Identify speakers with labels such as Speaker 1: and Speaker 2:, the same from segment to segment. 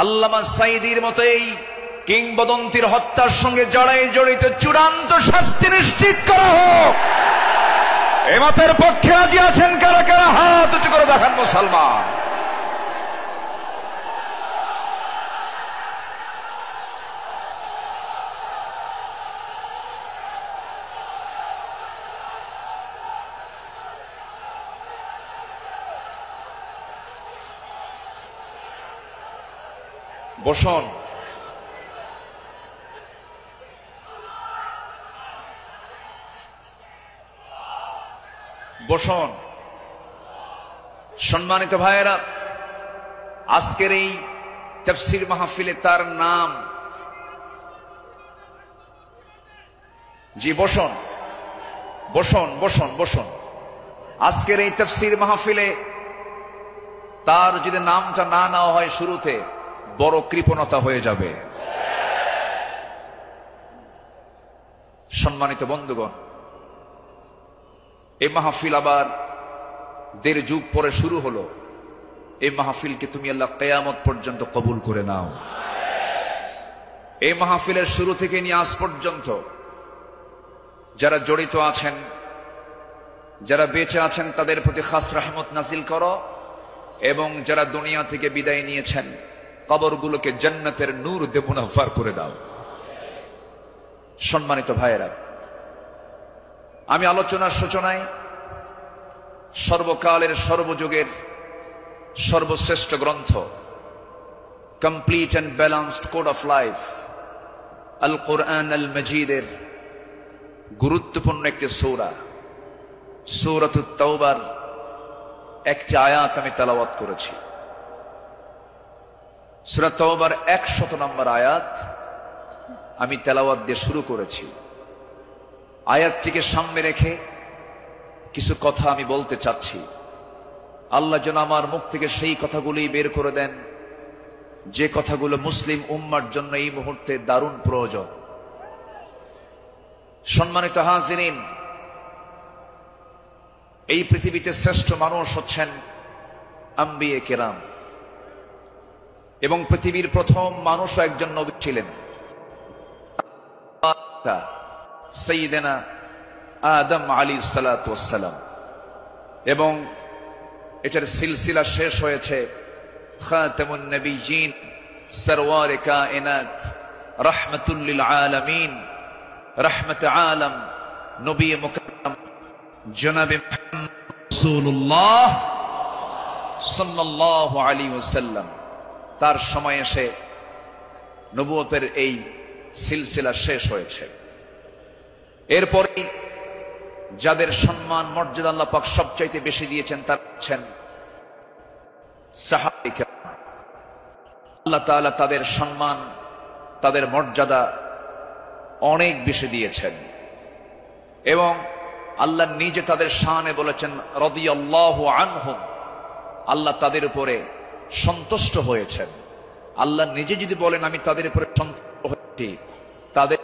Speaker 1: আল্লামা সাঈদীর মতোই কিংবদন্তির হত্যার সঙ্গে জড়িত চূড়ান্ত শাস্তি নিশ্চিত করা হোক। এ মতের পক্ষে রাজি আছেন কারা কারা? হাত উঁচু করে দেখান মুসলমান। বসুন। বসুন। সম্মানিত ভাইয়েরা, আজকের এই তাফসীর মাহফিলে তার নাম, জি বসুন বসুন বসুন বসুন। আজকের এই তাফসীর মাহফিলে তার যদি নামটা না নেওয়া হয় শুরুতে, বড় কৃপণতা হয়ে যাবে। সম্মানিত বন্ধুগণ, এই মাহফিল আবার 1.5 যুগ পরে শুরু হলো। এই মাহফিলকে তুমি আল্লাহ কিয়ামত পর্যন্ত কবুল করে নাও। এই মাহফিলের শুরু থেকে নিয়ে আজ পর্যন্ত যারা জড়িত আছেন, যারা বেঁচে আছেন, তাদের প্রতি খাস রহমত নাজিল করো, এবং যারা দুনিয়া থেকে বিদায় নিয়েছেন কবরগুলোকে জান্নাতের নূর দিয়ে মুনাফফার করে দাও। সম্মানিত ভাইয়েরা, আমি আলোচনার সূচনায় সর্বকালের সর্বযুগের সর্বশ্রেষ্ঠ গ্রন্থ, complete and balanced code of life, Al Quran আল মজিদের গুরুত্বপূর্ণ একটি সূরা, সূরাতুত তাওবার একটি আয়াত আমি তেলাওয়াত করেছি। সূরা তাওবার 100 নম্বর আয়াত আমি তেলাওয়াত দিয়ে শুরু করেছি। আয়াতটিকে সামনে রেখে কিছু কথা আমি বলতে চাচ্ছি। আল্লাহ যেন আমার মুখ থেকে সেই কথাগুলি বের করে দেন যে কথাগুলো মুসলিম উম্মার জন্য এই মুহূর্তে দারুণ প্রয়োজন। সম্মানিত হাজিরিন, এই পৃথিবীতে শ্রেষ্ঠ মানুষ হচ্ছেন আম্বিয়ে কেরাম, এবং পৃথিবীর প্রথম মানুষও একজন নবী ছিলেন, সাইয়্যিদানা আদম আলাইহিস সালাতু ওয়াস সালাম। এবং এটার সিলসিলা শেষ হয়েছে খাতামুন নবিয়্যিন, সরওয়ারে কায়নাত, রাহমাতুল লিল আলামিন, রাহমাত আলম, নবী মুকাররম জনাবে মুহাম্মদ রাসূলুল্লাহ সাল্লাল্লাহু আলাইহি ওয়াসাল্লাম। তার সময় এসে নবুয়তের এই সিলসিলা শেষ হয়েছে। এরপরে যাদের সম্মান মর্যাদা আল্লাহ পাক সবচাইতে বেশি দিয়েছেন তারা হচ্ছেন সাহাবায়ে কেরাম। আল্লাহ তাআলা তাদের সম্মান, তাদের মর্যাদা অনেক বেশি দিয়েছেন, এবং আল্লাহ নিজে তাদের শানে বলেছেন রাদিয়াল্লাহু আনহুম, আল্লাহ তাদের উপরে সন্তুষ্ট হয়েছেন। আল্লাহ নিজে যদি বলেন আমি তাদের উপরে সন্তুষ্ট হয়েছি, তাদের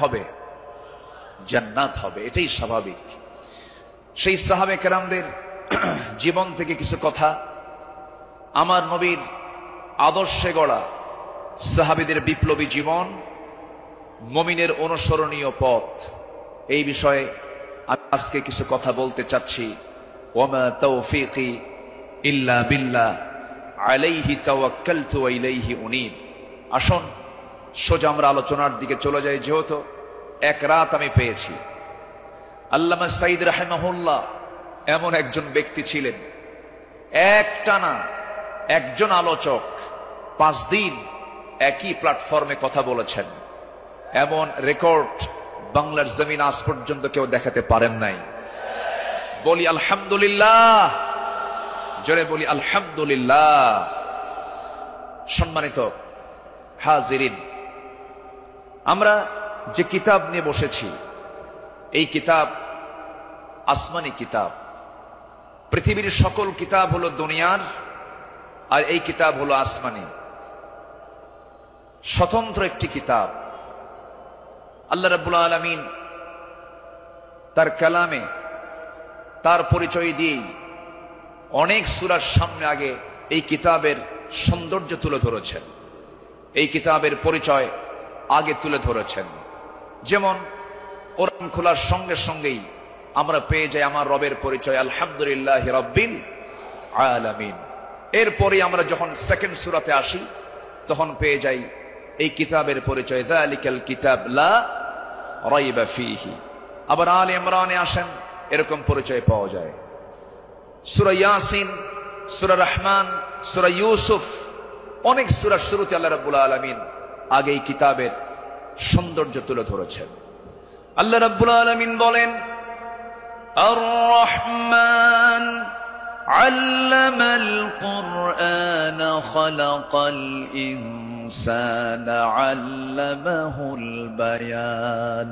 Speaker 1: হবে জান্নাত হবে, এটাই স্বাভাবিক। সেই সাহাবে কেরামদের জীবন থেকে কিছু কথা, আমার নবীর আদর্শে গড়া সাহাবীদের বিপ্লবী জীবন, মুমিনের অনুসরণীয় পথ, এই বিষয়ে আমি আজকে কিছু কথা বলতে চাচ্ছি। ওয়ামা তাওফীকি ইল্লা বিল্লাহ আলাইহি তাওয়াক্কালতু ওয়া ইলাইহি উনীব। আসুন সোজা আমরা আলোচনার দিকে চলে যাই। যেহেতু এক রাত আমি পেয়েছি, আল্লামা সাঈদ রাহিমাহুল্লাহ এমন একজন ব্যক্তি ছিলেন, একটানা একজন আলোচক 5 দিন একই প্ল্যাটফর্মে কথা বলেছেন। এমন রেকর্ড বাংলার জমিন আজ পর্যন্ত কেউ দেখাতে পারেন নাই। বলি আলহামদুলিল্লাহ, জোরে বলি আলহামদুলিল্লাহ। সম্মানিত হাজিরিন, আমরা যে কিতাব নিয়ে বসেছি, এই কিতাব আসমানি কিতাব। পৃথিবীর সকল কিতাব হলো দুনিয়ার, আর এই কিতাব হলো আসমানি, স্বতন্ত্র একটি কিতাব। আল্লাহ রাব্বুল আলামিন তার কালামে তার পরিচয় দিয়ে অনেক সূরার সামনে আগে এই কিতাবের সৌন্দর্য তুলে ধরেছেন, এই কিতাবের পরিচয় আগে তুলে ধরেছেন। যেমন কোরআন খোলার সঙ্গে সঙ্গেই আমরা পেয়ে যাই আমার রবের পরিচয়, আলহামদুলিল্লাহি রাব্বিল আলামিন। এরপরে আমরা যখন সেকেন্ড সূরাতে আসি তখন পেয়ে যাই এই কিতাবের পরিচয়, যালিকাল কিতাব লা রাইবা ফীহি। আবার আলে ইমরানে আসেন, এরকম পরিচয় পাওয়া যায়। সূরা ইয়াসিন, সূরা রহমান, সূরা ইউসুফ, অনেক সূরার শুরুতে আল্লাহ রাব্বুল আলামিন আগে এই কিতাবের সৌন্দর্য তুলে ধরেছেন। আল্লাহ রাব্বুল আলামিন বলেন, আর রহমান আল্লামাল কুরআন খালাকাল ইনসানা আল্লামাহুল বায়ান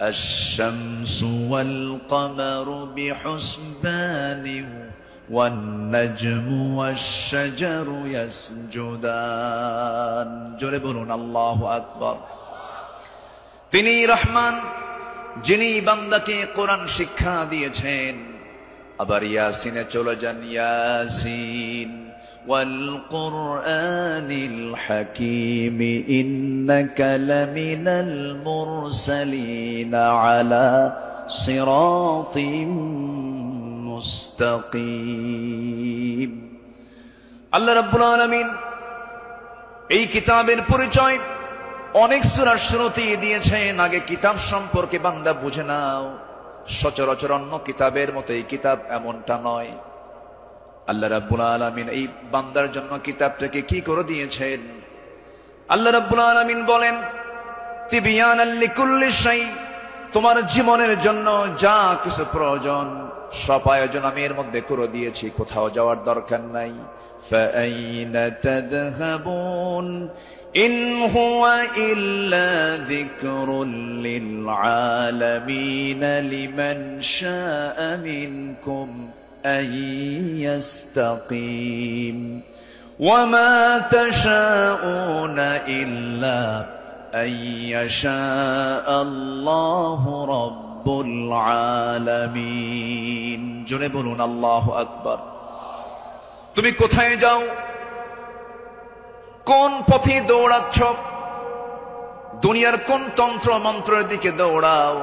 Speaker 1: আশ-শামসু ওয়াল কমারু বিহুসবানিন ওয়ান নাজমু ওয়াশ-শাজারু ইয়াসজুদান। জোরে বলুন আল্লাহু আকবার। তিনি রহমান, যিনি বান্দাকে কোরআন শিক্ষা দিয়েছেন। আবার ইয়াসিনে চলে যান, ইয়াসিন ওয়াল কুরআনিল হাকীম ইন্নাকা লামিনাল মুরসালিন আলা সিরাতিম মুস্তাকিম। আল্লাহ রাব্বুল আলামিন এই কিতাবের পরিচয় অনেক সূরার শুরুতেই দিয়েছেন। আগে কিতাব সম্পর্কে বান্দা বুঝে নাও, সচরাচর অন্য কিতাবের মতো এই কিতাব এমনটা নয়। আল্লাহ রাব্বুল আলামিন এই বান্দার জন্য কিতাবটাকে কি করে দিয়েছেন? আল্লাহ রাব্বুল আলামিন বলেন, তিবিয়ানাল লিকুল্লি শাই, তোমার জীবনের জন্য যা কিছু প্রয়োজন সব আয়োজন আমি এর মধ্যে করে দিয়েছি, কোথাও যাওয়ার দরকার নাই। ফাআইনা তাযহাবুন ইন হুয়া ইল্লা যিকরুল লিল আলামিন লিমান শাআ মিনকুম আন ইয়াস্তাকিম ওয়া মা তাশাউনা ইল্লা আন ইয়াশা আল্লাহু রাব্বুল আলামিন। জোরে বলুন আল্লাহু আকবার। তুমি কোথায় যাও, কোন পথে দৌড়াচ্ছ, দুনিয়ার কোন তন্ত্র মন্ত্রের দিকে দৌড়াও,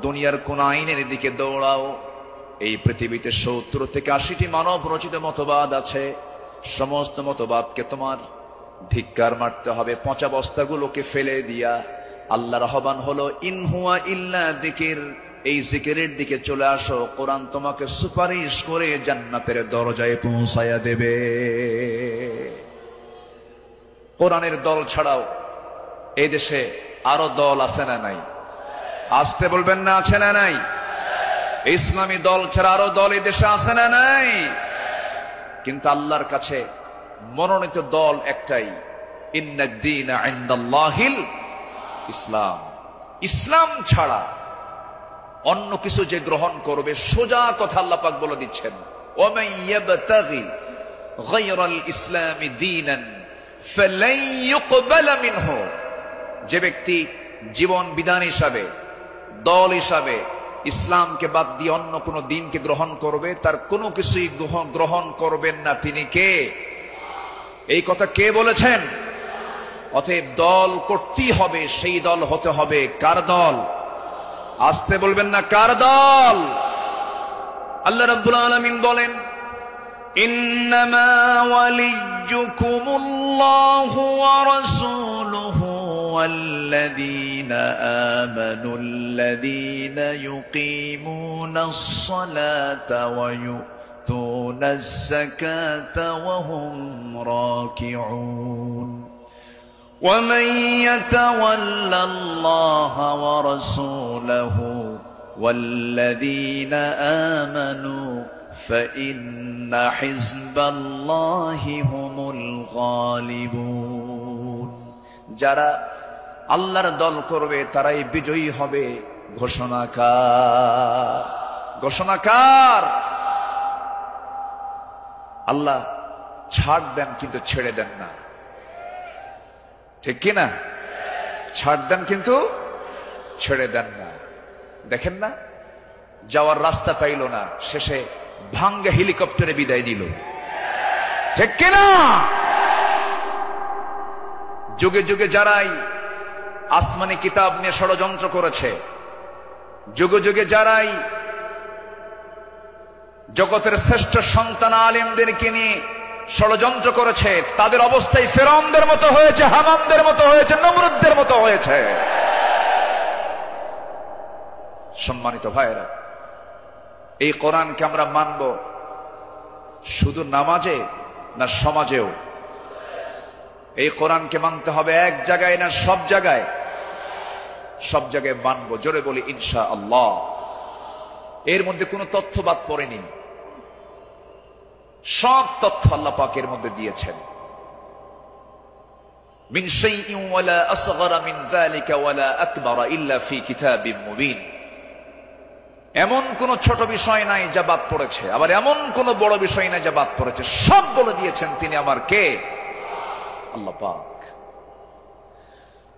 Speaker 1: দুনিয়ার কোন আইনের দিকে দৌড়াও, এই পৃথিবীতে ৭০ থেকে ৮০টি মানব রচিত মতবাদ আছে। সমস্ত মতবাদকে তোমার ধিক্কার মারতে হবে, পচা বস্তাগুলোকে ফেলে দিয়া আল্লাহর আহ্বান হলো ইন হুয়া ইল্লা যিকির, এই জিকিরের দিকে চলে আসো। কোরআন তোমাকে সুপারিশ করে জান্নাতের দরজায় পৌঁছায়া দেবে। কোরআনের দল ছাড়াও এই দেশে আরো দল আছে না নাই? আসতে বলবেন না, আছে না নাই? ইসলামী দল ছাড়া আরো দল এই দেশে আছে না নাই? কিন্তু আল্লাহর কাছে মনোনীত দল একটাই, ইন্নাদ-দীনা ইনদাল্লাহিল ইসলাম। ইসলাম ছাড়া অন্য কিছু যে গ্রহণ করবে, সোজা কথা আল্লাহ পাক বলে দিচ্ছেন, ওয়ামান ইয়াবতাগি গায়রাল ইসলামি দীনান ফালান ইউকবালা মিনহু। যে ব্যক্তি জীবন বিধান হিসাবে, দল হিসাবে ইসলামকে বাদ দিয়ে অন্য কোন দিনকে গ্রহণ করবে, তার কোনো কিছুই গ্রহণ করবেন না। তিনি কে? এই কথা কে বলেছেন? অতএব দল করতেই হবে, সেই দল হতে হবে কার দল? আসতে বলবেন না, কার দল? আল্লাহ রাব্বুল আলামিন বলেন, ইন্নামা ওয়ালিয়্যুকুমুল্লাহু ওয়া রাসূলুহু ওয়াল্লাযীনা আমানুল্লাযীনা ইউকিমুনাস সালাতা ওয়া ইউতুনাজ যাকাতা ওয়া হুম রাকিউন ومن يتولى الله ورسوله والذين آمنوا فإن حزب الله هم الغالبون। যারা আল্লাহর দল করবে তারাই বিজয়ী হবে। ঘোষণাকার, ঘোষণাকার আল্লাহ। ছাড় দেন কিন্তু ছেড়ে দেন না, ঠিক কিনা? ছাড় দেন কিন্তু ছেড়ে দেন না। দেখেন না, যাওয়ার রাস্তা পাইল না, শেষে ভাঙ্গা হেলিকপ্টারে বিদায় দিল, ঠিক কিনা? যুগে যুগে যারাই আসমানি কিতাব নিয়ে ষড়যন্ত্র করেছে, যুগে যুগে যারাই জগতের শ্রেষ্ঠ সন্তান আলেমদেরকে নিয়ে ষড়যন্ত্র করেছে, তাদের অবস্থায় ফিরআউনদের মতো হয়েছে, হামানদের মতো হয়েছে, নমরুদদের মতো হয়েছে। সম্মানিত ভাইরা, এই কোরআনকে আমরা মানব শুধু নামাজে না সমাজেও? এই কোরআনকে মানতে হবে এক জায়গায় না সব জায়গায়? সব জায়গায় মানব। জোরে বলি ইনশাআল্লাহ। এর মধ্যে কোনো তথ্য বাদ পড়েনি, সব তথ্য আল্লাহ পাকের মধ্যে দিয়েছেন। মিন শাইইন ওয়ালা আসগরা মিন যালিকা ওয়ালা আকবারা ইল্লা ফি কিতাবিম মুবিন। এমন কোন ছোট বিষয় নাই যা বাদ পড়েছে, আবার এমন কোন বড় বিষয় নাই যা বাদ পড়েছে। সব বলে দিয়েছেন তিনি আমার কে? আল্লাহ পাক।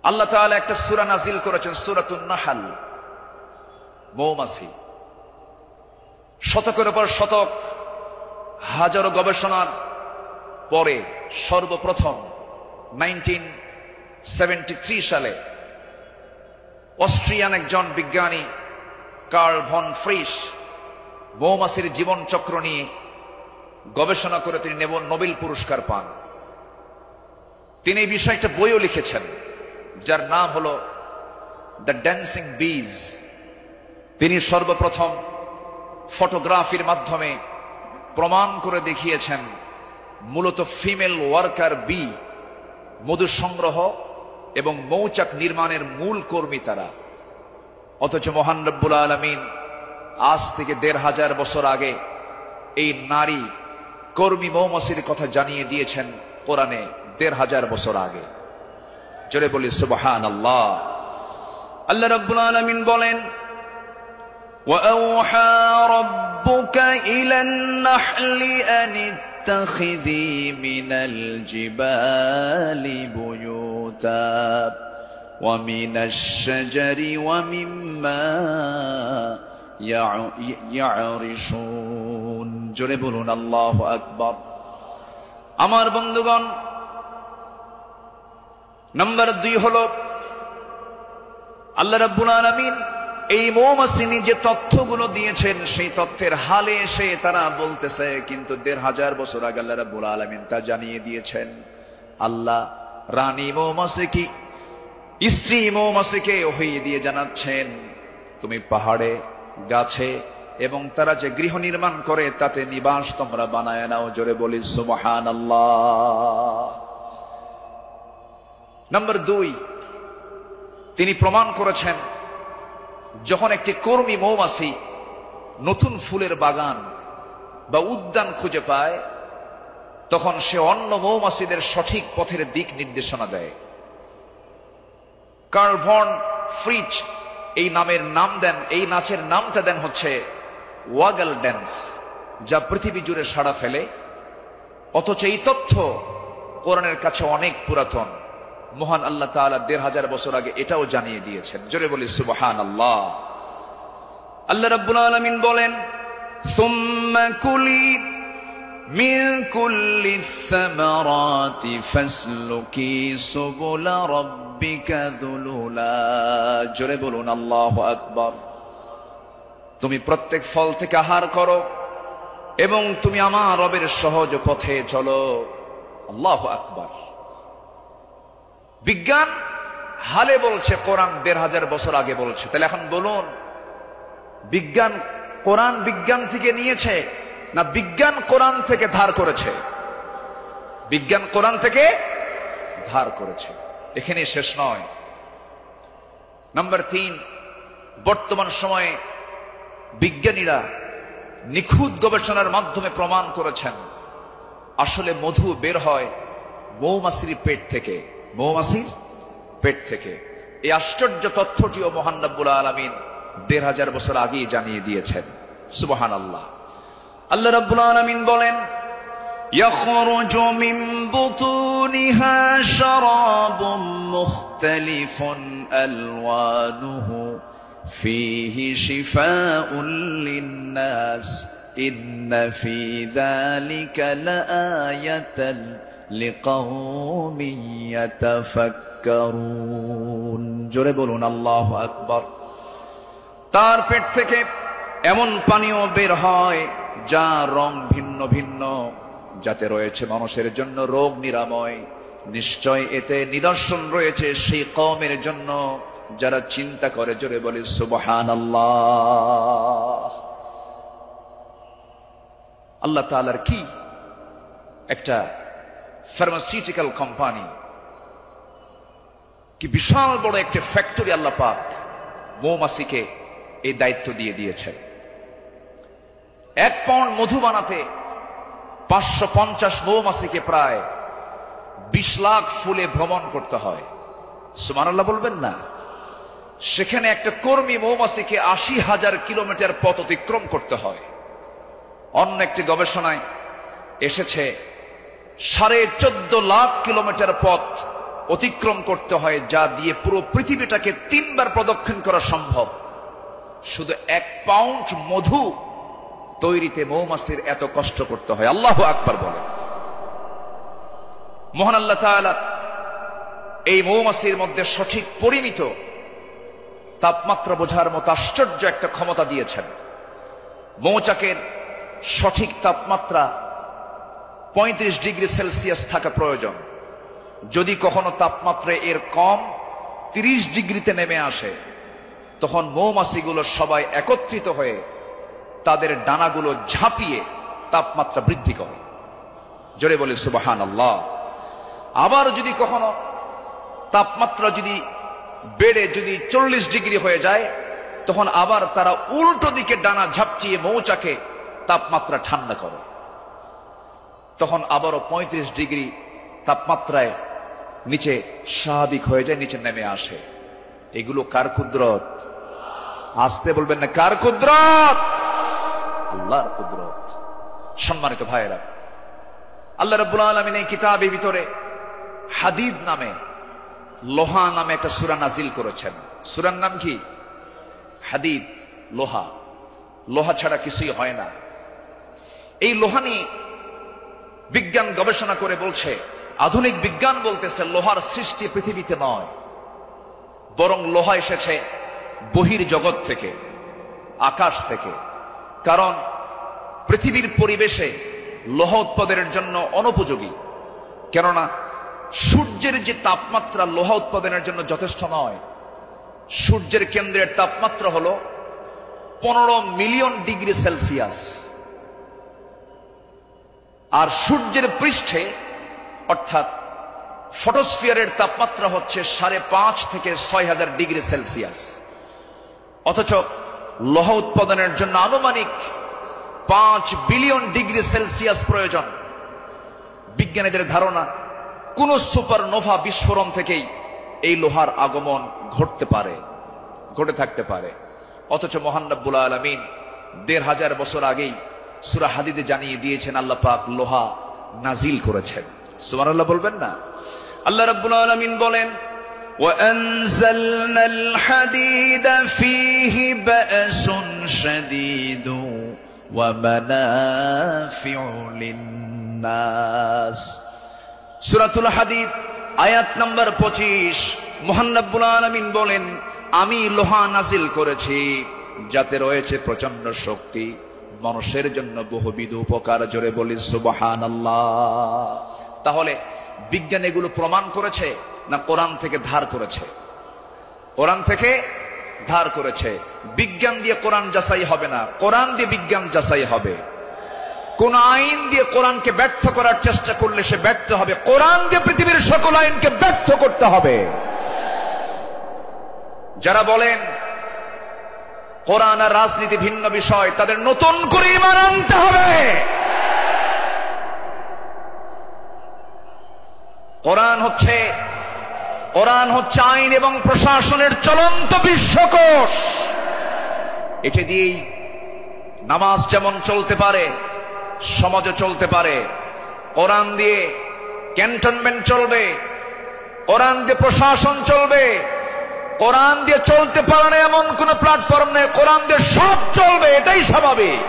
Speaker 1: আল্লাহ তাআলা একটা সূরা নাযিল করেছেন, সূরাতুন নাহল, মৌমাছি। শতকের পর শতক, হাজারো গবেষণার পরে সর্বপ্রথম 1973 সালে অস্ট্রিয়ান একজন বিজ্ঞানী কার্ল ভন ফ্রিশ মৌমাছির জীবন চক্র নিয়ে গবেষণা করে তিনি নোবেল পুরস্কার পান। তিনি এই বিষয়ে একটা বইও লিখেছেন যার নাম হলো দ্য ড্যান্সিং বিজ। তিনি সর্বপ্রথম ফটোগ্রাফির মাধ্যমে প্রমাণ করে দেখিয়েছেন মূলত ফিমেল ওয়ার্কার বি, মধু সংগ্রহ এবং মৌচাক নির্মাণের মূল কর্মী তারা। অথচ মহান রব্বুল আলামিন আজ থেকে ১৫০০ বছর আগে এই নারী কর্মী মৌমাছির কথা জানিয়ে দিয়েছেন কোরআনে ১৫০০ বছর আগে। জোরে বলি সুবহানাল্লাহ। আল্লাহ রব্বুল আলামিন বলেন, وَأَوْحَى رَبُّكَ إِلَى النَّحْلِ أَنِ اتَّخِذِي مِنَ الْجِبَالِ بُيُوتًا وَمِنَ الشَّجَرِ وَمِمَّا يَعْرِشُونَ। জোরে বলুন আল্লাহু আকবার। আমার বন্ধুগণ, নাম্বার 2 হলো আল্লাহ রাব্বুল আলামিন এই মৌমাছি যে তথ্যগুলো দিয়েছেন সেই তথ্যের হালে এসে তারা বলতেছে, কিন্তু ১৫০০ বছর আগে আল্লাহ রাব্বুল আলামিন তা জানিয়ে দিয়েছেন। আল্লাহ রানী মৌমাছি কি স্ত্রী মৌমাছিকে ওহী দিয়ে জানাচ্ছেন, তুমি পাহাড়ে, গাছে এবং তারা যে গৃহ নির্মাণ করে তাতে নিবাস তোমরা বানায় নাও। জোরে বলি সুবহানাল্লাহ। নাম্বার 2, তিনি প্রমাণ করেছেন যখন একটি কর্মী মৌমাছি নতুন ফুলের বাগান বা উদ্যান খুঁজে পায় তখন সে অন্য মৌমাছিদের সঠিক পথের দিক নির্দেশনা দেয়। কার্ল ভন ফ্রিচ এই নাচের নামটা দেন হচ্ছে ওয়াগল ড্যান্স, যা পৃথিবী জুড়ে সাড়া ফেলে। অথচ এই তথ্য কোরআনের কাছে অনেক পুরাতন। মহান আল্লাহ তাআলা ১৫০০ বছর আগে এটাও জানিয়ে দিয়েছেন। জোরে বলি সুবহানাল্লাহ। আল্লাহ রাব্বুল আলামিন বলেন, সুম্মা কুলি মিন কুল্লি সামারাতি ফাসলুকি সুবুলা রাব্বিকা যুলুলা। জোরে বলুন আল্লাহু আকবার। তুমি প্রত্যেক ফল থেকে আহার করো এবং তুমি আমার রবের সহজ পথে চলো। আল্লাহু আকবার। বিজ্ঞান হালে বলছে, কোরআন ১৫০০ বছর আগে বলছে। তাহলে এখন বলুন, বিজ্ঞান কোরআন বিজ্ঞান থেকে নিয়েছে না বিজ্ঞান কোরআন থেকে ধার করেছে? বিজ্ঞান কোরআন থেকে ধার করেছে। এখানে শেষ নয়। নাম্বার 3, বর্তমান সময়ে বিজ্ঞানীরা নিখুঁত গবেষণার মাধ্যমে প্রমাণ করেছেন আসলে মধু বের হয় মৌমাছির পেট থেকে। মৌমাছির পেট থেকে। এই আশ্চর্য তথ্যটিও মহান রব্বুল আলামিন ১৫০০ বছর আগেই জানিয়ে দিয়েছেন। সুবহানাল্লাহ। আল্লাহ রব্বুল আলামিন বলেন, ইয়াখরুজু মিন বুতুনিহা শারাবুম মুখতালিফুন আলওয়ানুহু ফীহি শিফাউন লিন-নাস ইন্না ফী যালিকা লাআয়াতান লিকাওমিন ইয়াতাফাক্কারুন। জোরে বলুন আল্লাহু আকবার। তার পেট থেকে এমন পানীয় বের হয় যা রং ভিন্ন ভিন্ন, যাতে রয়েছে মানুষের জন্য রোগ নিরাময়। নিশ্চয় এতে নিদর্শন রয়েছে সেই কওমের জন্য যারা চিন্তা করে। জোরে বলি সুবহানাল্লাহ। আল্লাহ তাআলার কি একটা ফার্মাসিউটিক্যাল কোম্পানি, কি বিশাল বড় একটা ফ্যাক্টরি আল্লাহ পাক মৌমাছিকে এই দায়িত্ব দিয়ে দিয়েছেন। 1 পাউন্ড মধু বানাতে 550 মৌমাছিকে প্রায় 20 লাখ ফুলে ভ্রমণ করতে হয়। সুবহানাল্লাহ বলবেন না? সেখানে একটা কর্মী মৌমাছিকে 80,000 কিলোমিটার পথ অতিক্রম করতে হয়। অন্য একটি গবেষণায় এসেছে 14.5 লাখ কিলোমিটার পথ অতিক্রম করতে হয়, যা দিয়ে পুরো পৃথিবীটাকে 3 বার প্রদক্ষিণ করা সম্ভব। শুধু 1 পাউন্ড মধু তৈরিতে মৌমাছির এত কষ্ট করতে হয়। আল্লাহু আকবার বলেন। মহান আল্লাহ তাআলা এই মৌমাছির মধ্যে সঠিক পরিমিত তাপমাত্রা বোঝার মতো আশ্চর্য একটা ক্ষমতা দিয়েছেন। মৌচাকের সঠিক তাপমাত্রা 35 ডিগ্রি সেলসিয়াস থাকা প্রয়োজন। যদি কখনো তাপমাত্রা এর কম 30 ডিগ্রিতে নেমে আসে, তখন মৌমাছিগুলো সবাই একত্রিত হয়ে তাদের ডানাগুলো ঝাঁপিয়ে তাপমাত্রা বৃদ্ধি করে। জোরে বলে সুবহানাল্লাহ। আবার যদি কখনো তাপমাত্রা যদি বেড়ে যদি 40 ডিগ্রি হয়ে যায়, তখন আবার তারা উল্টো দিকে ডানা ঝাপচিয়ে মৌচাকে তাপমাত্রা ঠান্ডা করে। তখন আবারও 35 ডিগ্রি তাপমাত্রায় নিচে স্বাভাবিক হয়ে যায়, নিচে নেমে আসে। এগুলো কার কুদরত? আসতে বলবেন না, কার কুদরত? আল্লাহর কুদরত। সম্মানিত ভাইয়েরা, আল্লাহ রাব্বুল আলামিন এই কিতাবের ভিতরে হাদিদ নামে, লোহা নামে একটা সূরা নাজিল করেছেন। সূরার নাম কি? হাদিদ, লোহা। লোহা ছাড়া কিছুই হয় না। এই লোহা নিয়ে বিজ্ঞান গবেষণা করে বলছে, আধুনিক বিজ্ঞান বলতেছে লোহার সৃষ্টি পৃথিবীতে নয়, বরং লোহা এসেছে বহির জগৎ থেকে, আকাশ থেকে। কারণ পৃথিবীর পরিবেশে লোহা উৎপাদনের জন্য অনুপযোগী। কেননা সূর্যের যে তাপমাত্রা লোহা উৎপাদনের জন্য যথেষ্ট নয়। সূর্যের কেন্দ্রের তাপমাত্রা হলো 15 মিলিয়ন ডিগ্রি সেলসিয়াস, আর সূর্যের পৃষ্ঠে অর্থাৎ ফটোস্ফিয়ারের তাপমাত্রা হচ্ছে 5.5 থেকে 6,000 ডিগ্রি সেলসিয়াস। অথচ লোহা উৎপাদনের জন্য আনুমানিক 5 বিলিয়ন ডিগ্রি সেলসিয়াস প্রয়োজন। বিজ্ঞানীদের ধারণা কোন সুপারনোভা বিস্ফোরণ থেকেই এই লোহার আগমন ঘটে থাকতে পারে। অথচ মহান রব্বুল আলামিন 1500 বছর আগেই সূরা হাদিদে জানিয়ে দিয়েছেন আল্লাহ পাক লোহা নাজিল করেছেন। সুবহানাল্লাহ বলবেন না? আল্লাহ রাব্বুল আলামিন বলেন, وَأَنزَلْنَا الْحَدِيدَ فِيهِ بَأْسٌ شَدِيدٌ وَمَنَافِعُ لِلنَّاسِ। সূরাতুল হাদিদ আয়াত নম্বর 25। মহান রব্বুল আলামিন বলেন, আমি লোহা নাজিল করেছি যাতে রয়েছে প্রচন্ড শক্তি, মানুষের জন্য বহুবিধ উপকার। জোরে বলি সুবহানাল্লাহ। তাহলে বিজ্ঞান এগুলো প্রমাণ করেছে না কোরআন থেকে ধার করেছে? কোরআন থেকে ধার করেছে। বিজ্ঞান দিয়ে কোরআন যাচাই হবে না, কোরআন দিয়ে বিজ্ঞান যাচাই হবে। কোন আইন দিয়ে কোরআনকে ব্যর্থ করার চেষ্টা করলে সে ব্যর্থ হবে। কোরআন দিয়ে পৃথিবীর সকল আইনকে ব্যর্থ করতে হবে। যারা বলেন কোরআন আর রাজনীতি ভিন্ন বিষয়, তাদের নতুন করে ঈমান আনতে হবে। কোরআন হচ্ছে আইন এবং প্রশাসনের চলন্ত বিশ্বকোষ। এটা দিয়েই নামাজ যেমন চলতে পারে, সমাজও চলতে পারে। কোরআন দিয়ে ক্যান্টনমেন্ট চলবে, কোরআন দিয়ে প্রশাসন চলবে। কোরআন দিয়ে চলতে পারে না এমন কোন প্ল্যাটফর্ম নেই, কোরআন দিয়ে সব চলবে, এটাই স্বাভাবিক।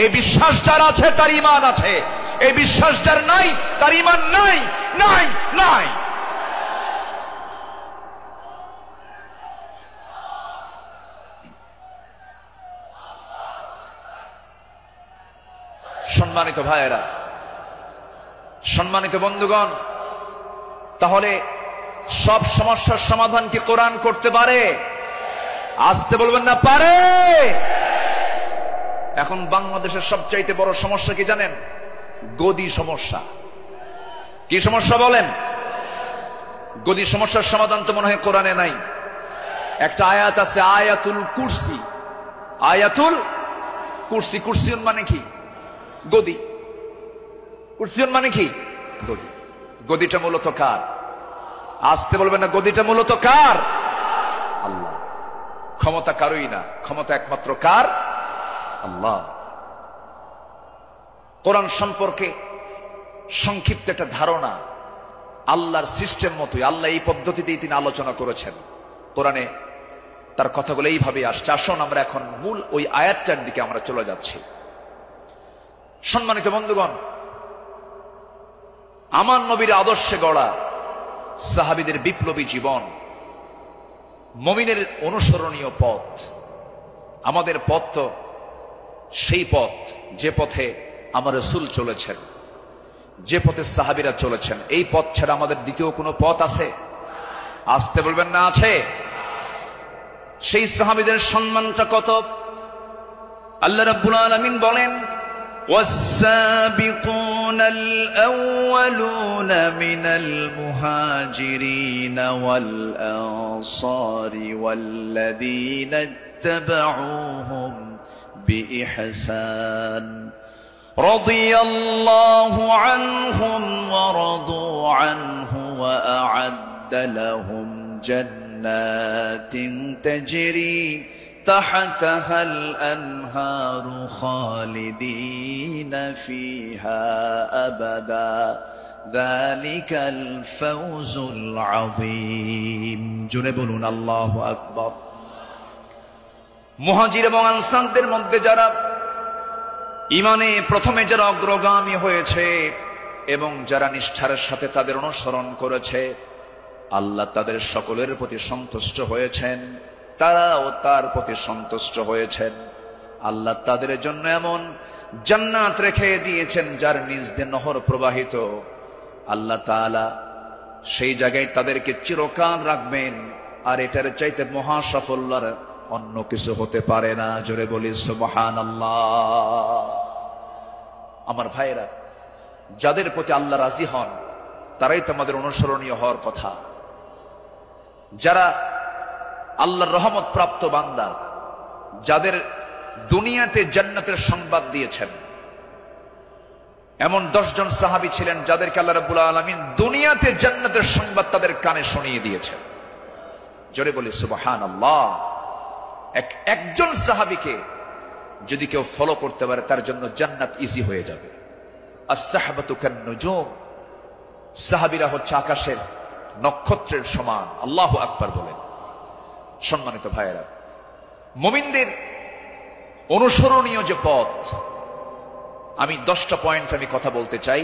Speaker 1: এই বিশ্বাস যার আছে তার ঈমান আছে। এই বিশ্বাস যার নাই তার ঈমান নাই নাই নাই। সম্মানিত ভাইয়েরা, সম্মানিত বন্ধুগণ, তাহলে সব সমস্যার সমাধান কি কোরআন করতে পারে? আসতে বলবেন না পারে। এখন বাংলাদেশের সবচাইতে বড় সমস্যা কি জানেন? গদি সমস্যা। কি সমস্যা বলেন? গদি সমস্যার সমাধান তো মনে হয় কোরআনে নাই। একটা আয়াত আছে, আয়াতুল কুরসি। আয়াতুল কুরসি। কুরসিউন মানে কি? গদি। কুরসিউন মানে কি? গদি। গদিটা মূলত কার? আসতে বলবেন না, গদিটা মূলত কার? আল্লাহ। ক্ষমতা কারোই না, ক্ষমতা একমাত্র কার? আল্লাহ। কোরআন সম্পর্কে সংক্ষিপ্ত একটা ধারণা, আল্লাহর সিস্টেম মতোই, আল্লাহ এই পদ্ধতিতেই তিনি আলোচনা করেছেন। কোরআনে তার কথাগুলো এইভাবে আসছে। আসুন আমরা এখন মূল ওই আয়াতটার দিকে আমরা চলে যাচ্ছি। সম্মানিত বন্ধুগণ, আমার নবীর আদর্শে গড়া সাহাবীদের বিপ্লবী জীবন, মুমিনের অনুসরণীয় পথ। আমাদের পথ তো সেই পথ যে পথে আমার রাসূল চলেছেন, যে পথে সাহাবীরা চলেছেন। এই পথ ছাড়া আমাদের দ্বিতীয় কোনো পথ আছে? আসতে বলবেন না আছে। সেই সাহাবীদের সম্মানটা কত! আল্লাহ রাব্বুল আলামিন বলেন, والسابقون الأولون من المهاجرين والأنصار والذين اتبعوهم بإحسان رضي الله عنهم ورضوا عنه وأعد لهم جنات تجري تحتها الأنهار خالدين فيها أبدا ذلك الفوز العظيم জোরে বলুন আল্লাহু আকবার। মুহাজির এবং আনসারদের মধ্যে যারা ঈমানে প্রথমে যারা অগ্রগামী হয়েছে এবং যারা নিষ্ঠার সাথে তাদের অনুসরণ করেছে, আল্লাহ তাদের সকলের প্রতি সন্তুষ্ট হয়েছেন, তারাও তার প্রতি সন্তুষ্ট হয়েছেন। আল্লাহ তাদের জন্য এমন জান্নাত রেখে দিয়েছেন যার নিচ দিয়ে নহর প্রবাহিত। আল্লাহ তাআলা সেই জায়গায় তাদেরকে চিরকাল রাখবেন, আর এটার চাইতে মহা সাফল্যের অন্য কিছু হতে পারে না। জোরে বলি সুবহানাল্লাহ। আমার ভাইয়েরা, যাদের প্রতি আল্লাহ রাজি হন তারাই তো আমাদের অনুসরণীয় হওয়ার কথা। যারা আল্লাহর রহমত প্রাপ্ত বান্দা, যাদের দুনিয়াতে জান্নাতের সংবাদ দিয়েছেন, এমন 10 জন সাহাবী ছিলেন যাদেরকে আল্লাহ রাব্বুল আলামিন দুনিয়াতে জান্নাতের সংবাদ তাদের কানে শুনিয়ে দিয়েছেন। জোরে বলি সুবহানাল্লাহ। একজন সাহাবীকে যদি কেউ ফলো করতে পারে তার জন্য জান্নাত ইজি হয়ে যাবে। আস-সাহবাতু কান-নুজুম, সাহাবীরা হচ্ছে আকাশের নক্ষত্রের সমান। আল্লাহু আকবার বলেন। সম্মানিত ভাইয়েরা, মুমিনদের অনুসরণীয় যে পথ, আমি 10টা পয়েন্ট আমি কথা বলতে চাই।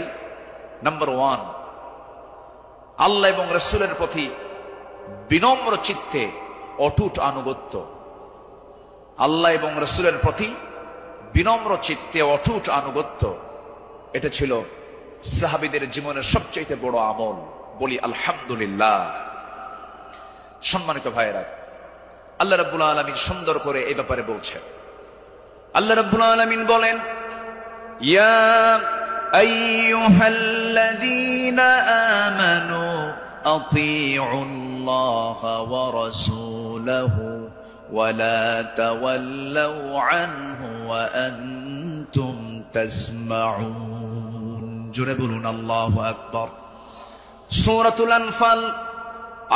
Speaker 1: নাম্বার 1, আল্লাহ এবং রাসূলের প্রতি বিনম্র চিত্তে অটুট আনুগত্য। আল্লাহ এবং রাসূলের প্রতি বিনম্র চিত্তে অটুট আনুগত্য, এটা ছিল সাহাবীদের জীবনের সবচেয়ে বড় আমল। বলি আলহামদুলিল্লাহ। সম্মানিত ভাইয়েরা, আল্লাহ রাব্বুল আলামিন সুন্দর করে এই ব্যাপারে বলছেন। আল্লাহ রাব্বুল আলামিন বলেন, ইয়া আইয়ুহাল্লাযীনা আমানু আতিউল্লাহা ওয়া রাসূলাহু ওয়া লা তাওয়াল্লাউ আনহু ওয়া আনতুম তাসমাউন। জোরে বলুন আল্লাহু আকবার। সূরাতুল আনফাল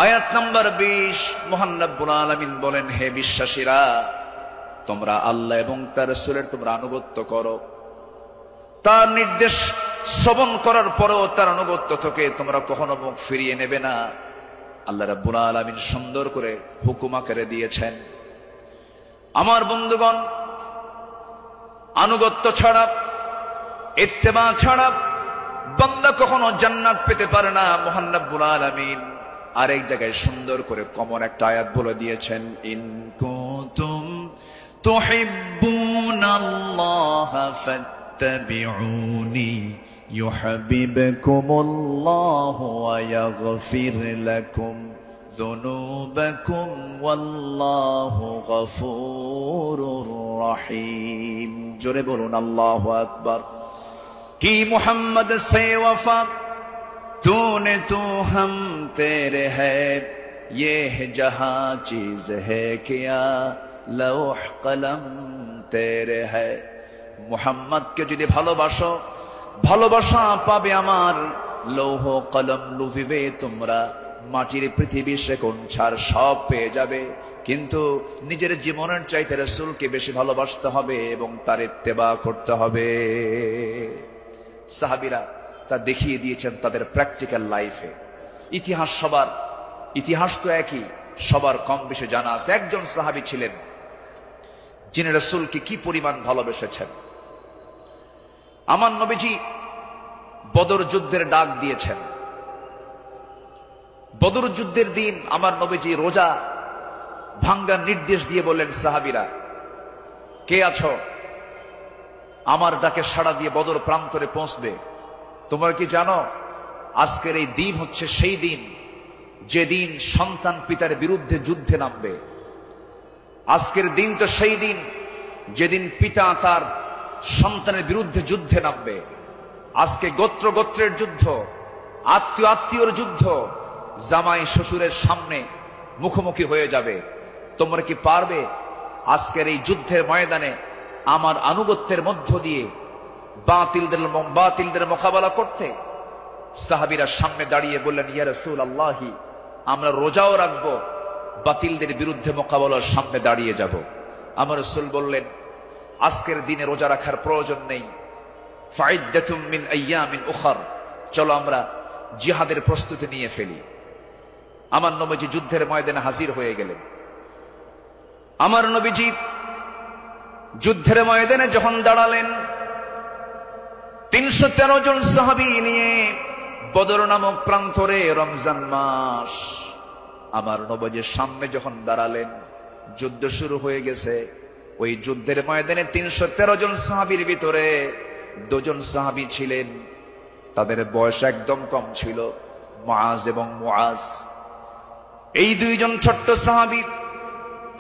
Speaker 1: আয়াত নাম্বার 20, মহান রব্বুল আলামিন বলেন, হে বিশ্বাসীরা, তোমরা আল্লাহ এবং তার রাসূলের তোমরা আনুগত্য করো। তার নির্দেশ শ্রবণ করার পরেও তার আনুগত্য থেকে তোমরা কখনো মুখ ফিরিয়ে নেবে না। আল্লাহ রাব্বুল আলামিন সুন্দর করে হুকুম আকারে দিয়েছেন। আমার বন্ধুগণ, আনুগত্য ছাড়া, ইত্তেবা ছাড়া বান্দা কখনো জান্নাত পেতে পারে না। মহান রব্বুল আলামিন আরেক জায়গায় সুন্দর করে কমন একটা আয়াত বলে দিয়েছেন, ইন কুনতুম তুহিব্বুনাল্লাহা ফাত্তাবিউনি ইউহিব্বুকুমুল্লাহু ওয়া ইয়াগফির লাকুম যুনুবাকুম ওয়াল্লাহু গফুরুর রহিম। জোরে বলুন আল্লাহু আকবার। কি মুহাম্মদ সে ওয়াফা तूने तू हम तेरे है, ये है जहां चीज है क्या लौह कलम तेरे है। मुहम्मद के যদি ভালোবাসো, ভালোবাসা পাবে আমার, লৌহ কলম লুভিবে তোমরা, মাটির পৃথিবী সেকোন ছাড় সব পেয়ে যাবে, কিন্তু নিজের জীবনের চাইতে রাসূলকে বেশি ভালোবাসতে হবে এবং তার ইত্তেবা করতে হবে। সাহাবীরা তা দেখিয়ে দিয়েছেন তাদের প্র্যাকটিক্যাল লাইফে। ইতিহাস তো একই, সবার কম বেশি জানা আছে। একজন সাহাবী ছিলেন যিনি রাসূলকে কি পরিমাণ ভালোবেসেছেন। আমার নবীজি বদর যুদ্ধের ডাক দিয়েছেন। বদর যুদ্ধের দিন আমার নবীজি রোজা ভাঙ্গার নির্দেশ দিয়ে বললেন, সাহাবীরা কে আছো, আমার ডাকে সাড়া দিয়ে বদর প্রান্তরে পৌঁছবে। তোমরা কি জানো আজকের এই দিন হচ্ছে সেই দিন যেদিন সন্তান পিতার বিরুদ্ধে যুদ্ধে নামবে। আজকের দিন তো সেই দিন যেদিন পিতা তার সন্তানের বিরুদ্ধে যুদ্ধে নামবে। আজকে গোত্র গোত্রের যুদ্ধ, আত্মীয় আত্মীয়র যুদ্ধ, জামাই শ্বশুরের সামনে মুখোমুখি হয়ে যাবে। তোমরা কি পারবে আজকের এই যুদ্ধের ময়দানে আমার আনুগত্যের মধ্য দিয়ে বাতিলদের মোকাবেলা করতে? সাহাবীরা সামনে দাঁড়িয়ে বললেন, ইয়া রাসূলুল্লাহি, আমরা রোজাও রাখবো, বাতিলদের বিরুদ্ধে মোকাবেলার সামনে দাঁড়িয়ে যাব। আমার রাসূল বললেন, আজকের দিনে রোজা রাখার প্রয়োজন নেই, ফাইদ্দাতুম মিন আইয়ামিন উখর, চলো আমরা জিহাদের প্রস্তুতি নিয়ে ফেলি। আমার নবীজি যুদ্ধের ময়দানে হাজির হয়ে গেলেন। আমার নবীজি যুদ্ধের ময়দানে যখন দাঁড়ালেন, 313 জন সাহাবী নিয়ে বদর নামক প্রান্তরে, রমজান মাস, আমার নবীজির সামনে যখন দাঁড়ালেন, যুদ্ধ শুরু হয়ে গেছে। ওই যুদ্ধের ময়দানে 313 জন সাহাবীর ভিতরে 2 জন সাহাবী ছিলেন, তাদের বয়স একদম কম ছিল, মুআজ এবং মুআজ। এই 2 জন ছোট্ট সাহাবী,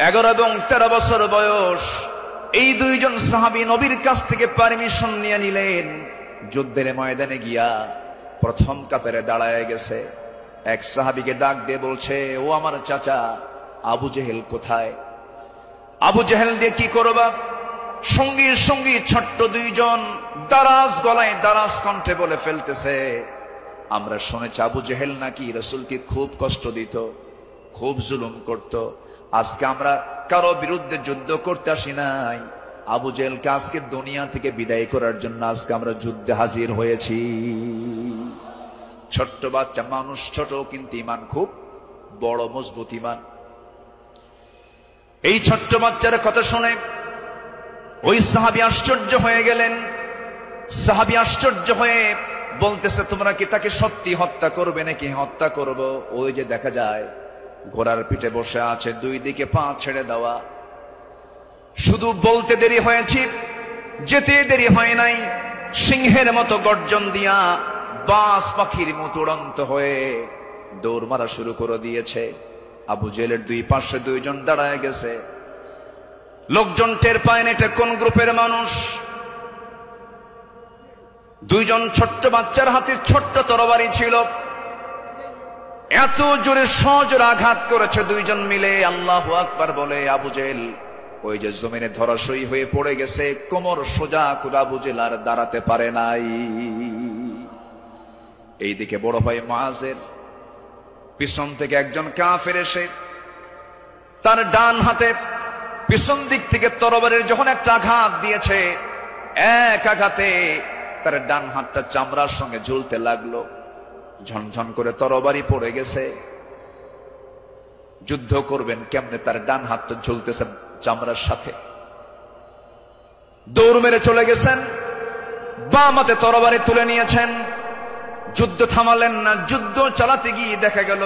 Speaker 1: 11 এবং 13 বছর বয়স। এই 2 জন সাহাবী নবীর কাছ থেকে পারমিশন নিয়ে নিলেন, যুদ্ধের ময়দানে গিয়া প্রথম কাতারে দাঁড়ায় গেছে। এক সাহাবীকে ডাক দিয়ে বলছে, ও আমার চাচা আবু জেহেল কোথায়? আবু জেহেল দিয়ে কি করবা? সঙ্গী সঙ্গী ছোট্ট 2 জন দারাজ গলায় দারাজ কণ্ঠে বলে ফেলতেছে, আমরা শুনেছি আবু জেহেল নাকি রাসূলকে খুব কষ্ট দিত, খুব জুলুম করত। আজকে আমরা কারো বিরুদ্ধে যুদ্ধ করতে আসি নাই, আবু জেহেলকে আজকে দুনিয়া থেকে বিদায় করার জন্য আজকে আমরা যুদ্ধে হাজির হয়েছি। ছোট্ট বাচ্চা মানুষ, ছোট কিন্তু ইমান খুব বড়, মজবুত ইমান। এই ছোট্ট বাচ্চার কথা শুনে ওই সাহাবী আশ্চর্য হয়ে গেলেন। সাহাবী আশ্চর্য হয়ে বলতেছে, তোমরা কি তাকে সত্যি হত্যা করবে নাকি? হত্যা করব। ওই যে দেখা যায় ঘোড়ার পিঠে বসে আছে, 2 দিকে পা ছেড়ে দেওয়া। শুধু বলতে দেরি হয়েছে, যেতে দেরি হয় নাই। সিংহের মতো গর্জন দিয়া বাস পাখির মতো উড়ন্ত হয়ে দৌড় মারা শুরু করে দিয়েছে। আবু জেহেলের 2 পাশে 2 জন দাঁড়ায় গেছে। লোকজন টের পায় না এটা কোন গ্রুপের মানুষ। 2 জন ছোট্ট বাচ্চার হাতে ছোট্ট তরবারি ছিল, এত জোরে সজোরে আঘাত করেছে 2 জন মিলে। আল্লাহু আকবার বলে আবু জেহেল ওই যে জমিনে ধরাশয়ী হয়ে পড়ে গেছে, কোমর সোজা করে আবু জেহেল আর দাঁড়াতে পারে নাই। এইদিকে বড় ভাই মুআজের পিছন থেকে একজন কাফের এসে তার ডান হাতে পিছন দিক থেকে তরবারির যখন একটা আঘাত দিয়েছে, এক আঘাতে তার ডান হাতটা চামড়ার সঙ্গে ঝুলতে লাগলো। ঝনঝন করে তরবারি পড়ে গেছে। যুদ্ধ করবেন কেমনে? তার ডান হাতটা ঝুলতেছে চামড়ার সাথে। দৌড় মেরে চলে গেছেন, বাম হাতে তরবারি তুলে নিয়েছেন। যুদ্ধ থামালেন না। যুদ্ধ চালাতে গিয়ে দেখা গেল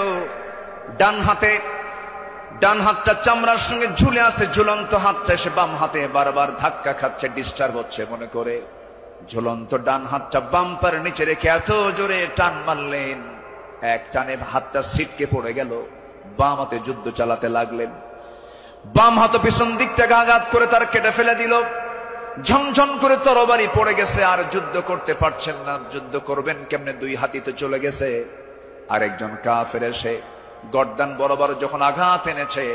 Speaker 1: ডান হাতটা চামড়ার সঙ্গে ঝুলে আছে, ঝুলন্ত হাতটা এসে বাম হাতে বারবার ধাক্কা খাচ্ছে, ডিস্টার্ব হচ্ছে মনে করে ঝুলন্ত ডান হাতটা বাম পায়ের নিচে রেখে এত জোরে টান মারলেন, এক টানে হাতটা ছিটকে পড়ে গেল। বাম হাতে যুদ্ধ চালাতে লাগলেন। বাম হাত পিছন দিক থেকে আঘাত করে তার কেটে ফেলে দিল। ঝনঝন করে তরবারি পড়ে গেছে, আর যুদ্ধ করতে পারছেন না। যুদ্ধ করবেন কেমনে, দুই হাতিতে চলে গেছে। আরেকজন কাফের এসে গর্দান বরাবর যখন আঘাত এনেছে,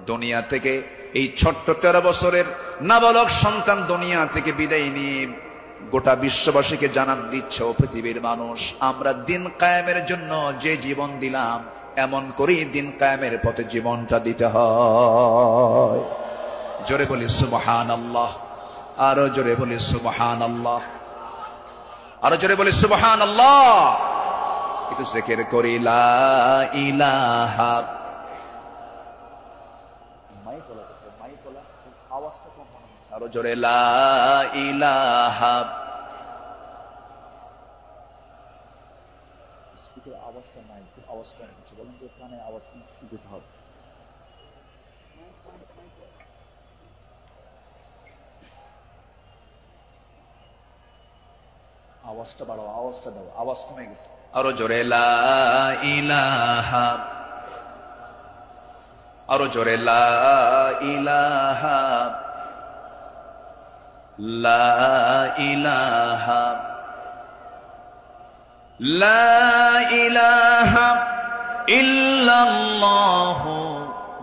Speaker 1: দুনিয়া থেকে এই ছোট্ট 13 বছরের নাবালক সন্তান দুনিয়া থেকে বিদায় নিয়ে গোটা বিশ্ববাসীকে জানান দিচ্ছে, ও পৃথিবীর মানুষ, আমরা দিন কায়েমের জন্য যে জীবন দিলাম, এমন করেই দিন কায়েমের পথে জীবনটা দিতে হয়। জোরে বলি সুবহানাল্লাহ, আরো জোরে বলি সুবহানাল্লাহ, আরো জোরে বলি সুবহানাল্লাহ। একটু জিকির করি লা ইলাহা, আওয়াজটা কম মনে হচ্ছে, আরো জোরে লা ইলাহা। স্পিকার আওয়াজটা নাই, আওয়াজটা হচ্ছে, বলেন যে কানে আওয়াজ দিতে হবে। আওয়াজটা বাড়াও, আওয়াজটা দাও, আওয়াজ কমে গেছে। আরো জোরে লা ইলাহা, আরো জোরে লা ইলাহা, লা ইলাহা, লা ইলাহা ইল্লাল্লাহু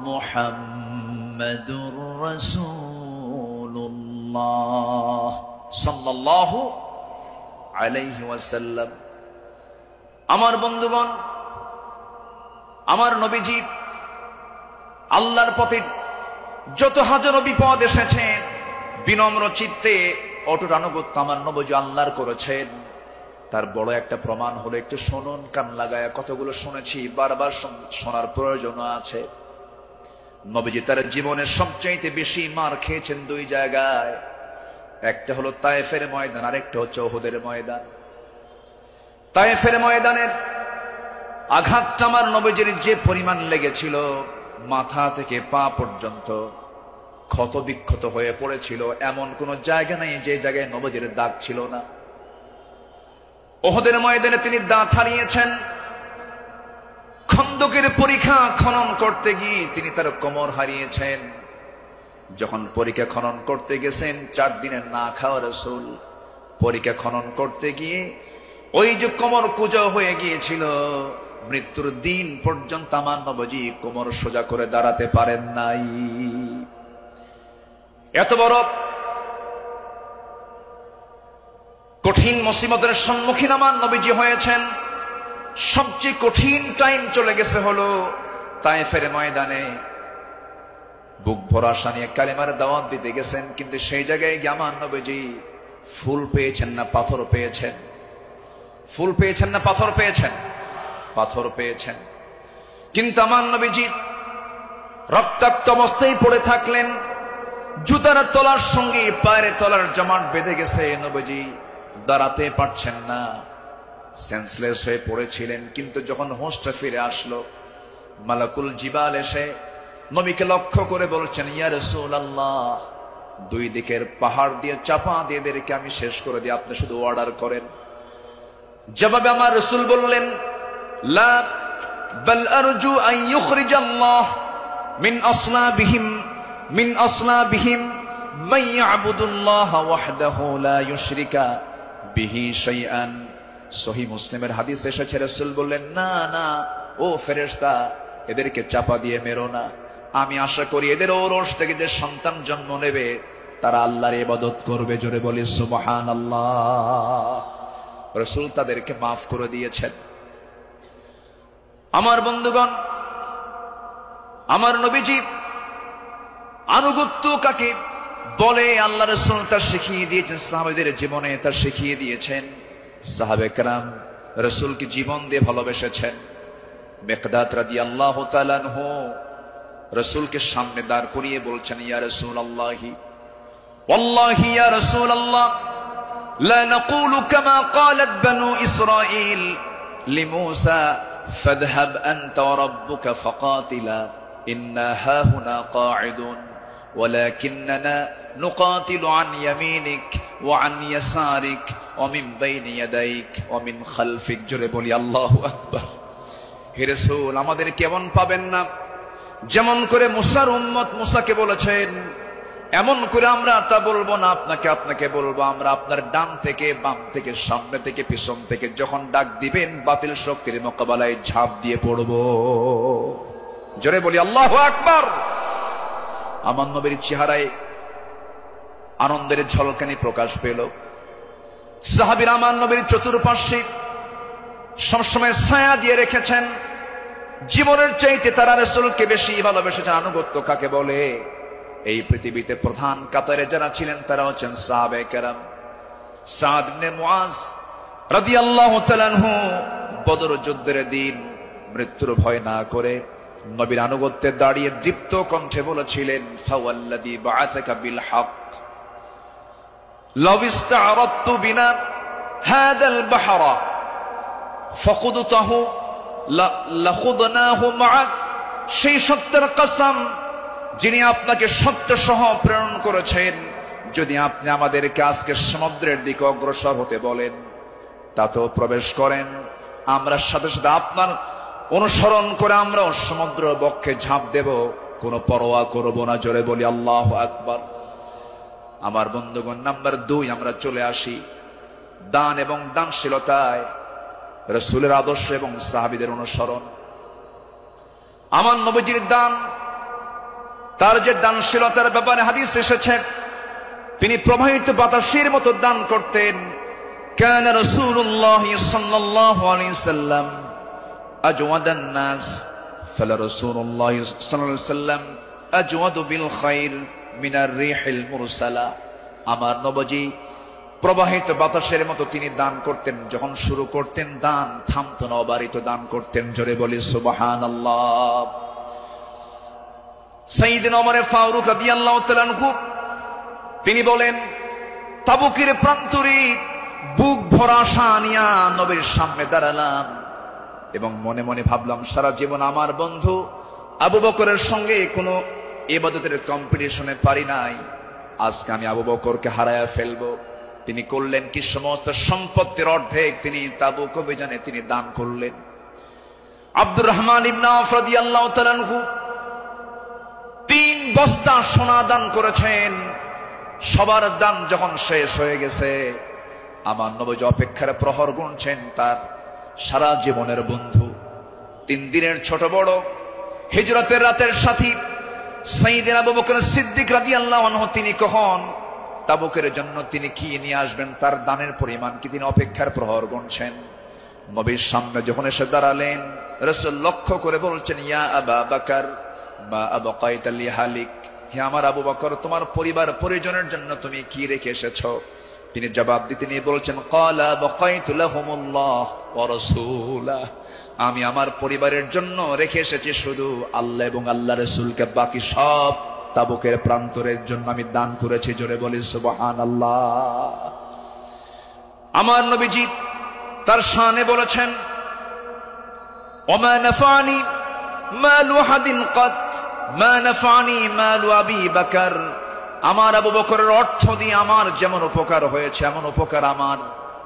Speaker 1: মুহাম্মাদুর রাসূলুল্লাহ সাল্লাল্লাহু আলাইহি ওয়াসাল্লাম। আমার বন্ধুগণ, আমার নবীজি আল্লাহর পথে যত হাজারো বিপদ এসেছে, বিনম্র চিত্তে অটুট আনুগত্য আমার নবীজি আল্লাহর করেছেন। তার বড় একটা প্রমাণ হলো, একটু শুনুন কান লাগায়া, কতগুলো শুনেছি, বারবার শোনার প্রয়োজন আছে। নবীজি তার জীবনের সবচাইতে বেশি মার খেয়েছেন দুই জায়গায়, একটা হলো তায়েফের ময়দান, আরেকটা হচ্ছে উহুদের ময়দান। তায়েফের ময়দানের আঘাতটা আমার নবীজির যে পরিমাণ লেগেছিল, মাথা থেকে পা পর্যন্ত ক্ষত বিক্ষত হয়ে পড়েছিল, এমন কোন জায়গা নেই যে জায়গায় নবীজির দাগ ছিল না। উহুদের ময়দানে তিনি দাঁত হারিয়েছেন। খন্দকের পরীক্ষা খনন করতে গিয়ে তিনি তার কোমর হারিয়েছেন। যখন পরীক্ষা খনন করতে গেছেন, 4 দিনের না খাওয়া রাসূল পরীক্ষা খনন করতে গিয়ে ওই যে কোমর কুঁজো হয়ে গিয়েছিল, মৃত্যুর দিন পর্যন্ত আমার নবীজি কোমর সোজা করে দাঁড়াতে পারেন নাই। এত বড় কঠিন মুসিবতের সম্মুখীন আমার নবীজি হয়েছেন। সবচেয়ে কঠিন টাইম চলে গেছে হলো তায়েফের ময়দানে। বুক ভরা আশা নিয়ে কালেমার দাওয়াত দিতে গেছেন, কিন্তু সেই জায়গায় গিয়ে আমার নবীজি ফুল পেয়েছেন না পাথর পেয়েছেন? ফুল পেয়েছেন না পাথর পেয়েছেন? পাথর পেয়েছেন। কিন্তু আমার নবীজি রক্তাক্ত অবস্থায় পড়ে থাকলেন। জুতার তলার সঙ্গে পায়ের তলার জমাট বেঁধে গেছে, নবীজি দাঁড়াতে পারছেন না, সেন্সলেস হয়ে পড়েছিলেন। কিন্তু যখন হোশটা ফিরে আসলো, মালাকুল জিবাল এসে নবীকে লক্ষ্য করে বলছেন, ইয়া রাসূলুল্লাহ, 2 দিকের পাহাড় দিয়ে চাপা দিয়ে এদেরকে আমি শেষ করে দিই, আপনি শুধু অর্ডার করেন। জবাবে আমার রাসূল বললেন, লা বাল আরজু আন ইউখরিজাল্লাহ মিন আসলাবিহিম মান ইয়াবুদুল্লাহ ওয়াহদাহু লা ইউশরিকা বিহি শাইআন। সহিহ মুসলিমের হাদিস এসেছে, রাসূল বললেন, না না ও ফেরেশতা, এদেরকে চাপা দিয়ে মেরো না। আমি আশা করি এদের ঔরস থেকে যে সন্তান জন্ম নেবে তারা আল্লাহর ইবাদত করবে। জোরে বলি সুবহানাল্লাহ। রাসূল তাদেরকে মাফ করে দিয়েছেন। আমার বন্ধুগণ, আমার নবীজি আনুগত্য কাকে বলে আল্লাহ রাসূল তা শিখিয়ে দিয়েছেন, সাহাবাদের জীবনে তা শিখিয়ে দিয়েছেন। সাহাবে কেরাম রাসূলকে জীবন দিয়ে ভালোবেসেছেন। মিকদাদ রাদিয়াল্লাহু তাআলা আনহু রাসূলকে সামনে দাঁড় করিয়ে বলছেন, ইয়া রাসূলুল্লাহি ওয়াল্লাহি ইয়া রাসূলুল্লাহ লা নাকুলু কামা ক্বালাত বানু ইসরাঈল লিমূসা ফাযহাব আনতা ওয়া রাব্বুকা ফাকাতিলা ইন্না হাহুনা কাঈদুন ওয়ালাকিন্নানা নুকাতিলু আন ইয়ামিনিক ওয়া আন ইয়াসারিক ওয়া মিন বাইনি ইয়াদাইক ওয়া মিন খালফিক। জোরে বলি আল্লাহু আকবার। হে রাসূল, আমাদের কেমন পাবেন না? যেমন করে মুসার উম্মত মুসাকে বলেছেন, এমন করে আমরা তা বলবো না, আপনাকে বলবো। আমরা আপনার ডান থেকে, বাম থেকে, সামনে থেকে, পিছন থেকে যখন ডাক দিবেন বাতিল শক্তির মোকাবেলায় ঝাঁপ দিয়ে পড়বো। জোরে বলি আল্লাহু আকবার। আমার নবীর চেহারায় আনন্দের ঝলকানি প্রকাশ পেল। সাহাবীরা আমার নবীর চতুর্পার্শ্বে সবসময় ছায়া দিয়ে রেখেছেন। জীবনের চাইতে তারা রাসূলকে বেশি ভালোবেসেছেন। আনুগত্য কাকে বলে? এই পৃথিবীতে প্রধান কাতারে যারা ছিলেন তারা হচ্ছেন সাহাবায়ে কেরাম। সাদ ইবনে মুআজ রাদিয়াল্লাহু তাআলা আনহু বদর যুদ্ধের দিন মৃত্যুর ভয় না করে নবীর আনুগত্যে দাঁড়িয়ে দীপ্ত কণ্ঠে বলেছিলেন, ফাওয়াল্লাযী বাআসাকা বিল হক লাউ ইসতা'রাদতু বিনা হাযাল বাহরা ফাকুদতাহু লাখুদনাহু মা'আক। সেই সত্যের কসম যিনি আপনাকে সত্য সহ প্রেরণ করেছেন, যদি আপনি আমাদেরকে আজকে সমুদ্রের দিকে অগ্রসর হতে বলেন তাতেও প্রবেশ করেন, আমরা সাথে সাথে আপনার অনুসরণ করে আমরাও সমুদ্র বক্ষে ঝাঁপ দেব, কোনো পরোয়া করব না। জোরে বলি আল্লাহু আকবার। আমার বন্ধুগণ, নাম্বার 2 আমরা চলে আসি দান এবং দানশীলতায় রাসূলের আদর্শ এবং সাহাবীদের অনুসরণ। আমার নবীজির দান, তার যে দানশীলতার ব্যাপারে হাদিস এসেছে, তিনি প্রবাহিত বাতাসের মতো দান করতেন। কানা রাসূলুল্লাহ সাল্লাল্লাহু আলাইহি সাল্লাম আজওয়াদান নাস ফালা রাসূলুল্লাহ সাল্লাল্লাহু আলাইহি সাল্লাম আজওয়াদু বিল খাইর মিনার রিহিল মুরসালা। আমার নবীজি প্রবাহিত বাতাসের মতো তিনি দান করতেন। যখন শুরু করতেন দান থামতো না, অবারিত দান করতেন। জোরে বলি সুবহানাল্লাহ। সাইয়েদনা ওমর ফারুক রাদিয়াল্লাহু তাআলা আনহু তিনি বলেন, তাবুকের প্রান্তরে বুক ভরা আশা নিয়া নবীর সামনে দাঁড়ালাম এবং মনে মনে ভাবলাম, সারা জীবন আমার বন্ধু আবু বকরের সঙ্গে কোনো ইবাদতের কম্পিটিশনে পারি নাই, আজকে আমি আবু বকরকে হারায়া ফেলবো। তিনি করলেন কি, সমস্ত সম্পত্তির অর্ধেক তিনি তাবুক অভিযানে তিনি দান করলেন। আব্দুর রহমান ইবনে আওফ রাদিয়াল্লাহু তাআলা আনহু 3 বস্তা সোনা দান করেছেন। সবার দান যখন শেষ হয়ে গেছে, আমার নবী অপেক্ষার প্রহর গুনছেন তার সারা জীবনের বন্ধু, 3 দিনের ছোট বড় হিজরতের রাতের সাথী সাইয়েদনা আবু বকর সিদ্দিক রাদিয়াল্লাহু আনহু তিনি কখন তাবুকের জন্য তিনি কি নিয়ে আসবেন, তার দানের পরিমাণ কি, তিনি অপেক্ষার প্রহর গুনছেন। নবীর সামনে যখন এসে দাঁড়ালেন, রাসূল লক্ষ্য করে বলছেন, ইয়া আবা বকর মা আবকাইতা লিহালিক। হে আমার আবু বকর, তোমার পরিবার পরিজনের জন্য তুমি কি রেখে এসেছো? তিনি জবাব দিতে নিয়ে বলছেন, ক্বালা বাকাইতু লাহুমুল্লাহ ওয়া রাসূলাহ। আমি আমার পরিবারের জন্য রেখে এসেছি শুধু আল্লাহ এবং আল্লাহর রাসূলকে, বাকি সব তাবুকের প্রান্তরের জন্য আমি দান করেছি। জোরে বলি সুবহানাল্লাহ। আমার নবীজি তার শানে বলেছেন, ওমা নাফানি মালু হাদিন কাত মা নাফানি মালু আবি বকর। আমার আবু বকরের অর্থ দিয়ে আমার যেমন উপকার হয়েছে, এমন উপকার আমার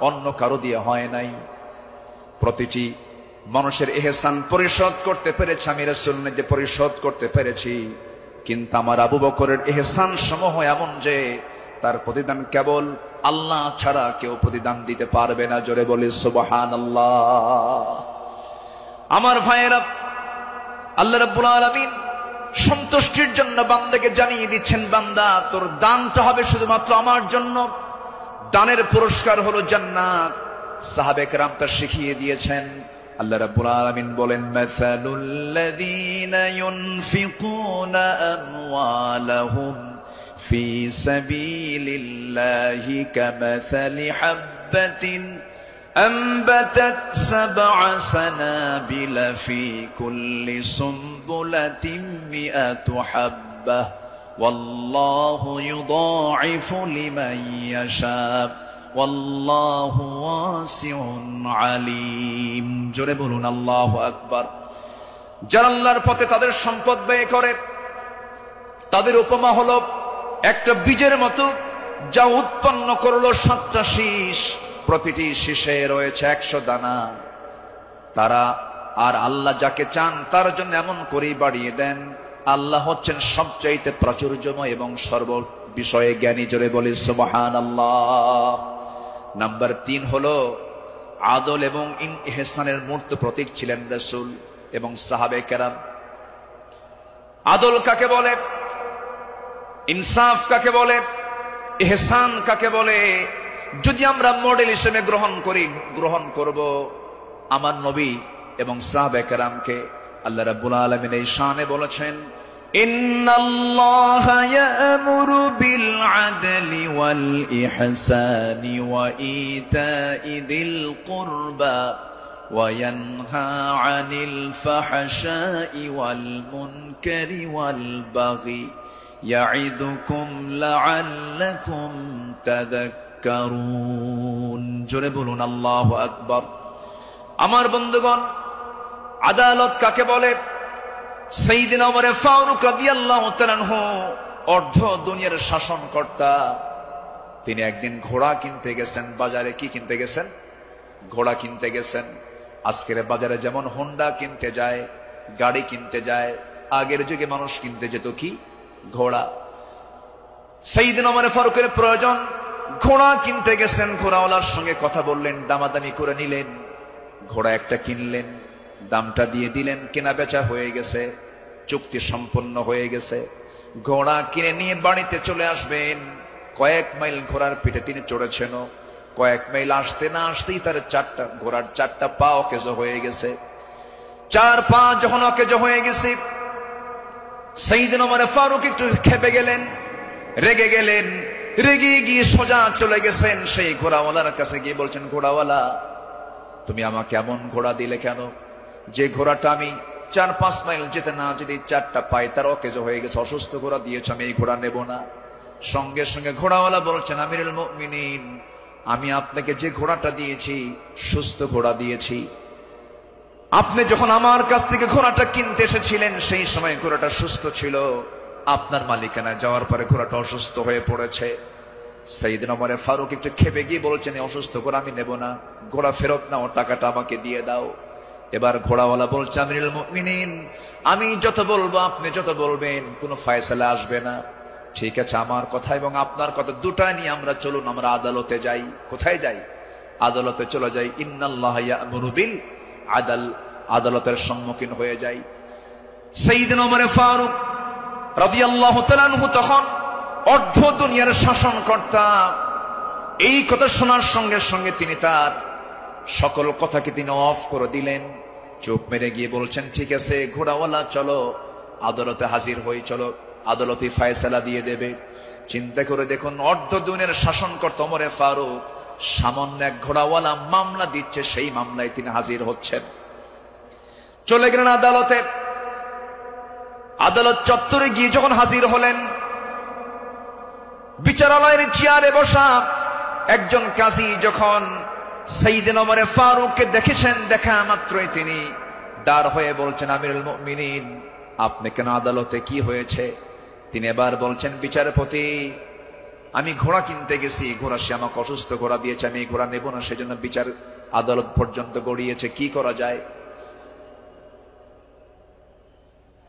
Speaker 1: অন্য কারো দিয়ে হয় নাই। প্রতিটি মানুষের ইহসান পরিশোধ করতে পেরেছি আমি, রাসূল যে পরিশোধ করতে পেরেছি, কিন্তু আমার আবু বকরের ইহসান সমূহ এমন যে তার প্রতিদান কেবল আল্লাহ ছাড়া কেউ প্রতিদান দিতে পারবে না। জোরে বলি সুবহানাল্লাহ। আমার ভাইয়েরা, আল্লাহ রাব্বুল আলামিন সন্তুষ্টির জন্য বান্দাকে জানিয়ে দিচ্ছেন, বান্দা তোর দানটা হবে শুধুমাত্র আমার জন্য। দানের পুরস্কার হলো জান্নাত। সাহাবে কেরাম তা শিখিয়ে দিয়েছেন। আল্লাহ রাব্বুল আলামিন বলেন, মাসালুল লাযীনা ইউনফিকুনা আমওয়ালাহুম ফি সাবিলিল্লাহি কামাসালি হাববাতিন أنبتت 7 سنابل في كل سنبلة 100 حبة والله يضاعف لمن يشاء ওয়াল্লাহু ওয়াসিউন আলিম। জোরে বলুন আল্লাহু আকবার। যারা আল্লাহর পথে তাদের সম্পদ ব্যয় করে, তাদের উপমা হলো একটা বীজের মতো, যা উৎপন্ন করলো 7টা শীষ, প্রতিটি শীষে রয়েছে 100 দানা। তারা আর আল্লাহ যাকে চান তার জন্য এমন করেই বাড়িয়ে দেন। আল্লাহ হচ্ছেন সবচাইতে প্রাচুর্যময় এবং সর্ব বিষয়ে জ্ঞানী। জোরে বলি সুবহানাল্লাহ। নাম্বার 3 হলো আদল এবং ইহসানের মূর্ত প্রতীক ছিলেন রাসূল এবং সাহাবে কেরাম। আদল কাকে বলে, ইনসাফ কাকে বলে, ইহসান কাকে বলে, যদি আমরা মডেল হিসেবে গ্রহণ করব আমার নবী এবং সাহাবে কেরামকে। আল্লাহ রাব্বুল আলামিন এই শানে বলেছেন, ইন্নাল্লাহা ইয়া'মুরু বিল আদলি ওয়াল ইহসানি ওয়া ইতা'i যিল কুরবা ওয়া ইয়ানহা আনিল ফাহশাই ওয়াল মুনকারি ওয়াল বাগি ইয়া'iদুকুম লা'আল্লাকুম তাযাক্কারুন। জোরে বলুন আল্লাহু আকবার। আমার বন্ধুগণ, আদালত কাকে বলে? সাইয়েদনা ওমর ফারুক রাদিয়াল্লাহু তাআলা আনহু অর্ধ দুনিয়ার শাসনকর্তা। তিনি একদিন ঘোড়া কিনতে গেছেন বাজারে। কি কিনতে গেছেন? ঘোড়া কিনতে গেছেন। আজকের বাজারে যেমন হোন্ডা কিনতে যায়, গাড়ি কিনতে যায়, আগের যুগে মানুষ কিনতে যেত কি? ঘোড়া। সাইয়েদনা ওমর ফারুকের প্রয়োজন, ঘোড়া কিনতে গেছেন। ঘোড়াওয়ালার সঙ্গে কথা বললেন, দামাদামি করে নিলেন, ঘোড়া একটা কিনলেন, দামটা দিয়ে দিলেন, কেনা বেচা হয়ে গেছে, চুক্তি সম্পন্ন হয়ে গেছে। ঘোড়া কিনে নিয়ে বাড়িতে চলে আসবেন। কয়েক মাইল ঘোড়ার পিঠে তিনি চড়েছেন। কয়েক মাইল আসতে না আসতেই তার ঘোড়ার 4টা পা অকেজ হয়ে গেছে। 4 পা যখন অকেজ হয়ে গেছে, সাইয়েদনা ওমর ফারুক একটু ক্ষেপে গেলেন, রেগে গেলেন। রেগে গিয়ে সোজা চলে গেছেন সেই ঘোড়াওয়ালার কাছে গিয়ে বলছেন, ঘোড়াওয়ালা, তুমি আমাকে এমন ঘোড়া দিলে কেন? যে ঘোড়াটা আমি 4-5 মাইল যেতে না যদি 4টা পায়ে তার অকেজ হয়ে গেছে, অসুস্থ ঘোড়া দিয়েছ, আমি এই ঘোড়া নেব না। সঙ্গে সঙ্গে ঘোড়াওয়ালা বলছেন, আমিরুল মুমিনিন, আমি আপনাকে যে ঘোড়াটা দিয়েছি সুস্থ ঘোড়া দিয়েছি। আপনি যখন আমার কাছ থেকে ঘোড়াটা কিনতে এসেছিলেন সেই সময় ঘোড়াটা সুস্থ ছিল। আপনার মালিকানা যাওয়ার পরে ঘোড়াটা অসুস্থ হয়ে পড়েছে। সাইয়েদনা ওমর ফারুক একটু খেপে গিয়ে বলছেন, অসুস্থ ঘোড়া আমি নেব না, ঘোড়া ফেরত নাও, টাকাটা আমাকে দিয়ে দাও। এবার ঘোড়াওয়ালা বলছে, আমিরুল মুমিনিন, আমি যত বলবো, আপনি যত বলবেন, কোনো ফয়সালা আসবে না। ঠিক আছে, আমার কথা এবং আপনার কথা দুটা নিয়ে আমরা চলুন, আমরা আদালতে যাই। কোথায় যাই? আদালতে চলে যাই। ইন্নাল্লাহা ইয়া'মুরু বিল আদল, আদালতের সম্মুখীন হয়ে যাই। সাইয়েদনা ওমর ফারুক রাদিয়াল্লাহু তাআলা আনহু তখন অর্ধ দুনিয়ার শাসনকর্তা। এই কথা শোনার সঙ্গে সঙ্গে তিনি তার সকল কথাকে তিনি অফ করে দিলেন। চুপ মেরে গিয়ে বলছেন, ঠিক আছে ঘোড়াওয়ালা, চলো আদালতে হাজির হই, চলো আদালতে ফয়সালা দিয়ে দেবে। চিন্তা করে দেখুন, অর্ধ দুনিয়ার শাসনকর্তা ওমর ফারুক সামান্য এক ঘোড়াওয়ালা মামলা দিচ্ছে, সেই মামলায় তিনি হাজির হচ্ছেন। চলে গেলেন আদালতে। আদালত চত্বরে গিয়ে যখন হাজির হলেন, বিচারালয়ের চেয়ারে বসা একজন কাজী যখন সাইয়েদনা ওমর ফারুককে দেখেছেন, দেখা মাত্রই তিনি দাঁড় হয়ে বলছেন, আমিরুল মুমিনিন, আপনি কেন আদালতে, কি হয়েছে? তিনি এবার বলছেন, বিচারপতি, আমি ঘোড়া কিনতে গেছি, ঘোড়া সে আমাকে অসুস্থ ঘোড়া দিয়েছে, আমি এই ঘোড়া নেব না, সেজন্য বিচার আদালত পর্যন্ত গড়িয়েছে, কি করা যায়?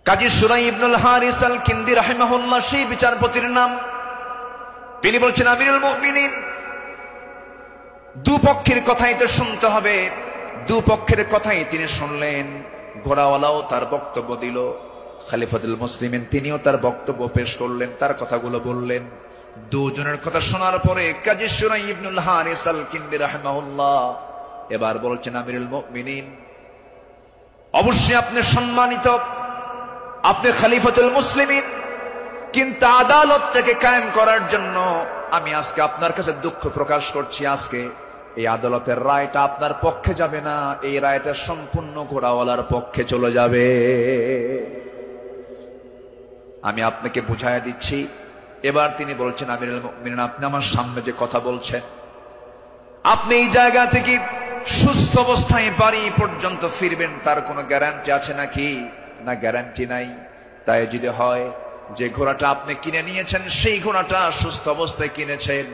Speaker 1: কাজী সুরাই ইবনুল হারিস আল কিন্দি রাহিমাহুল্লাহ সেই বিচারপতির নাম। তিনি বলছেন, আমিরুল মুমিনিন, দুপক্ষের কথাই তো শুনতে হবে। দুপক্ষের কথাই তিনি শুনলেন। ঘোড়াওয়ালাও তার বক্তব্য দিল, খলিফাতুল মুসলিমিন তিনিও তার বক্তব্য পেশ করলেন, তার কথাগুলো বললেন। দুজনের কথা শোনার পরে কাজী সুরাই ইবনুল হারিস আল কিন্দি রাহিমাহুল্লাহ এবার বলছেন, আমিরুল মুমিনিন, অবশ্যই আপনি সম্মানিত, আপনি খলিফাতুল মুসলিমিন, কিন্তু আদালতটাকে কায়েম করার জন্য আমি আজকে আপনার কাছে দুঃখ প্রকাশ করছি। আজকে এই আদালতের রায়টা আপনার পক্ষে যাবে না, এই রায়টা সম্পূর্ণ ঘোড়াওয়ালার পক্ষে চলে যাবে। আমি আপনাকে বুঝাইয়া দিচ্ছি। এবার তিনি বলছেন, আমিরুল মুমিনিন, আপনি আমার সামনে যে কথা বলছেন, আপনি এই জায়গা থেকে সুস্থ অবস্থায় বাড়ি পর্যন্ত ফিরবেন তার কোনো গ্যারান্টি আছে নাকি? না, গ্যারান্টি নাই। তাই যদি হয় যে ঘোড়াটা আপনি কিনে নিয়েছেন সেই ঘোড়াটা সুস্থ অবস্থায় কিনেছেন,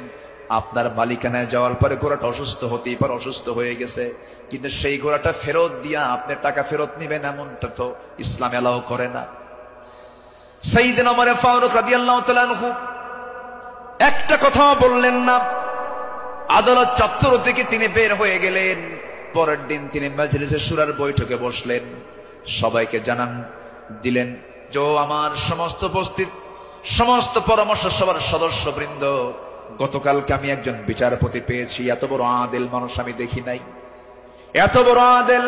Speaker 1: আপনার মালিকানায় যাওয়ার পরে ঘোড়াটা অসুস্থ হতেই পারে, অসুস্থ হয়ে গেছে, কিন্তু সেই ঘোড়াটা ফেরত দিয়া আপনি টাকা ফেরত নিবেন এমনটা তো ইসলাম এলাও করে না। সাইয়েদনা ওমর ফারুক রাদিয়াল্লাহু তাআলা আনহু একটা কথাও বললেন না। আদালত চত্বর থেকে তিনি বের হয়ে গেলেন। পরের দিন তিনি মাজলিসে শুরার বৈঠকে বসলেন, সবাইকে জানান দিলেন যে আমার সমস্ত উপস্থিত সমস্ত পরামর্শ সভার সদস্যবৃন্দ, গতকালকে আমি একজন বিচারপতি পেয়েছি, এত বড় আদিল মানুষ আমি দেখি নাই। এত বড় আদিল,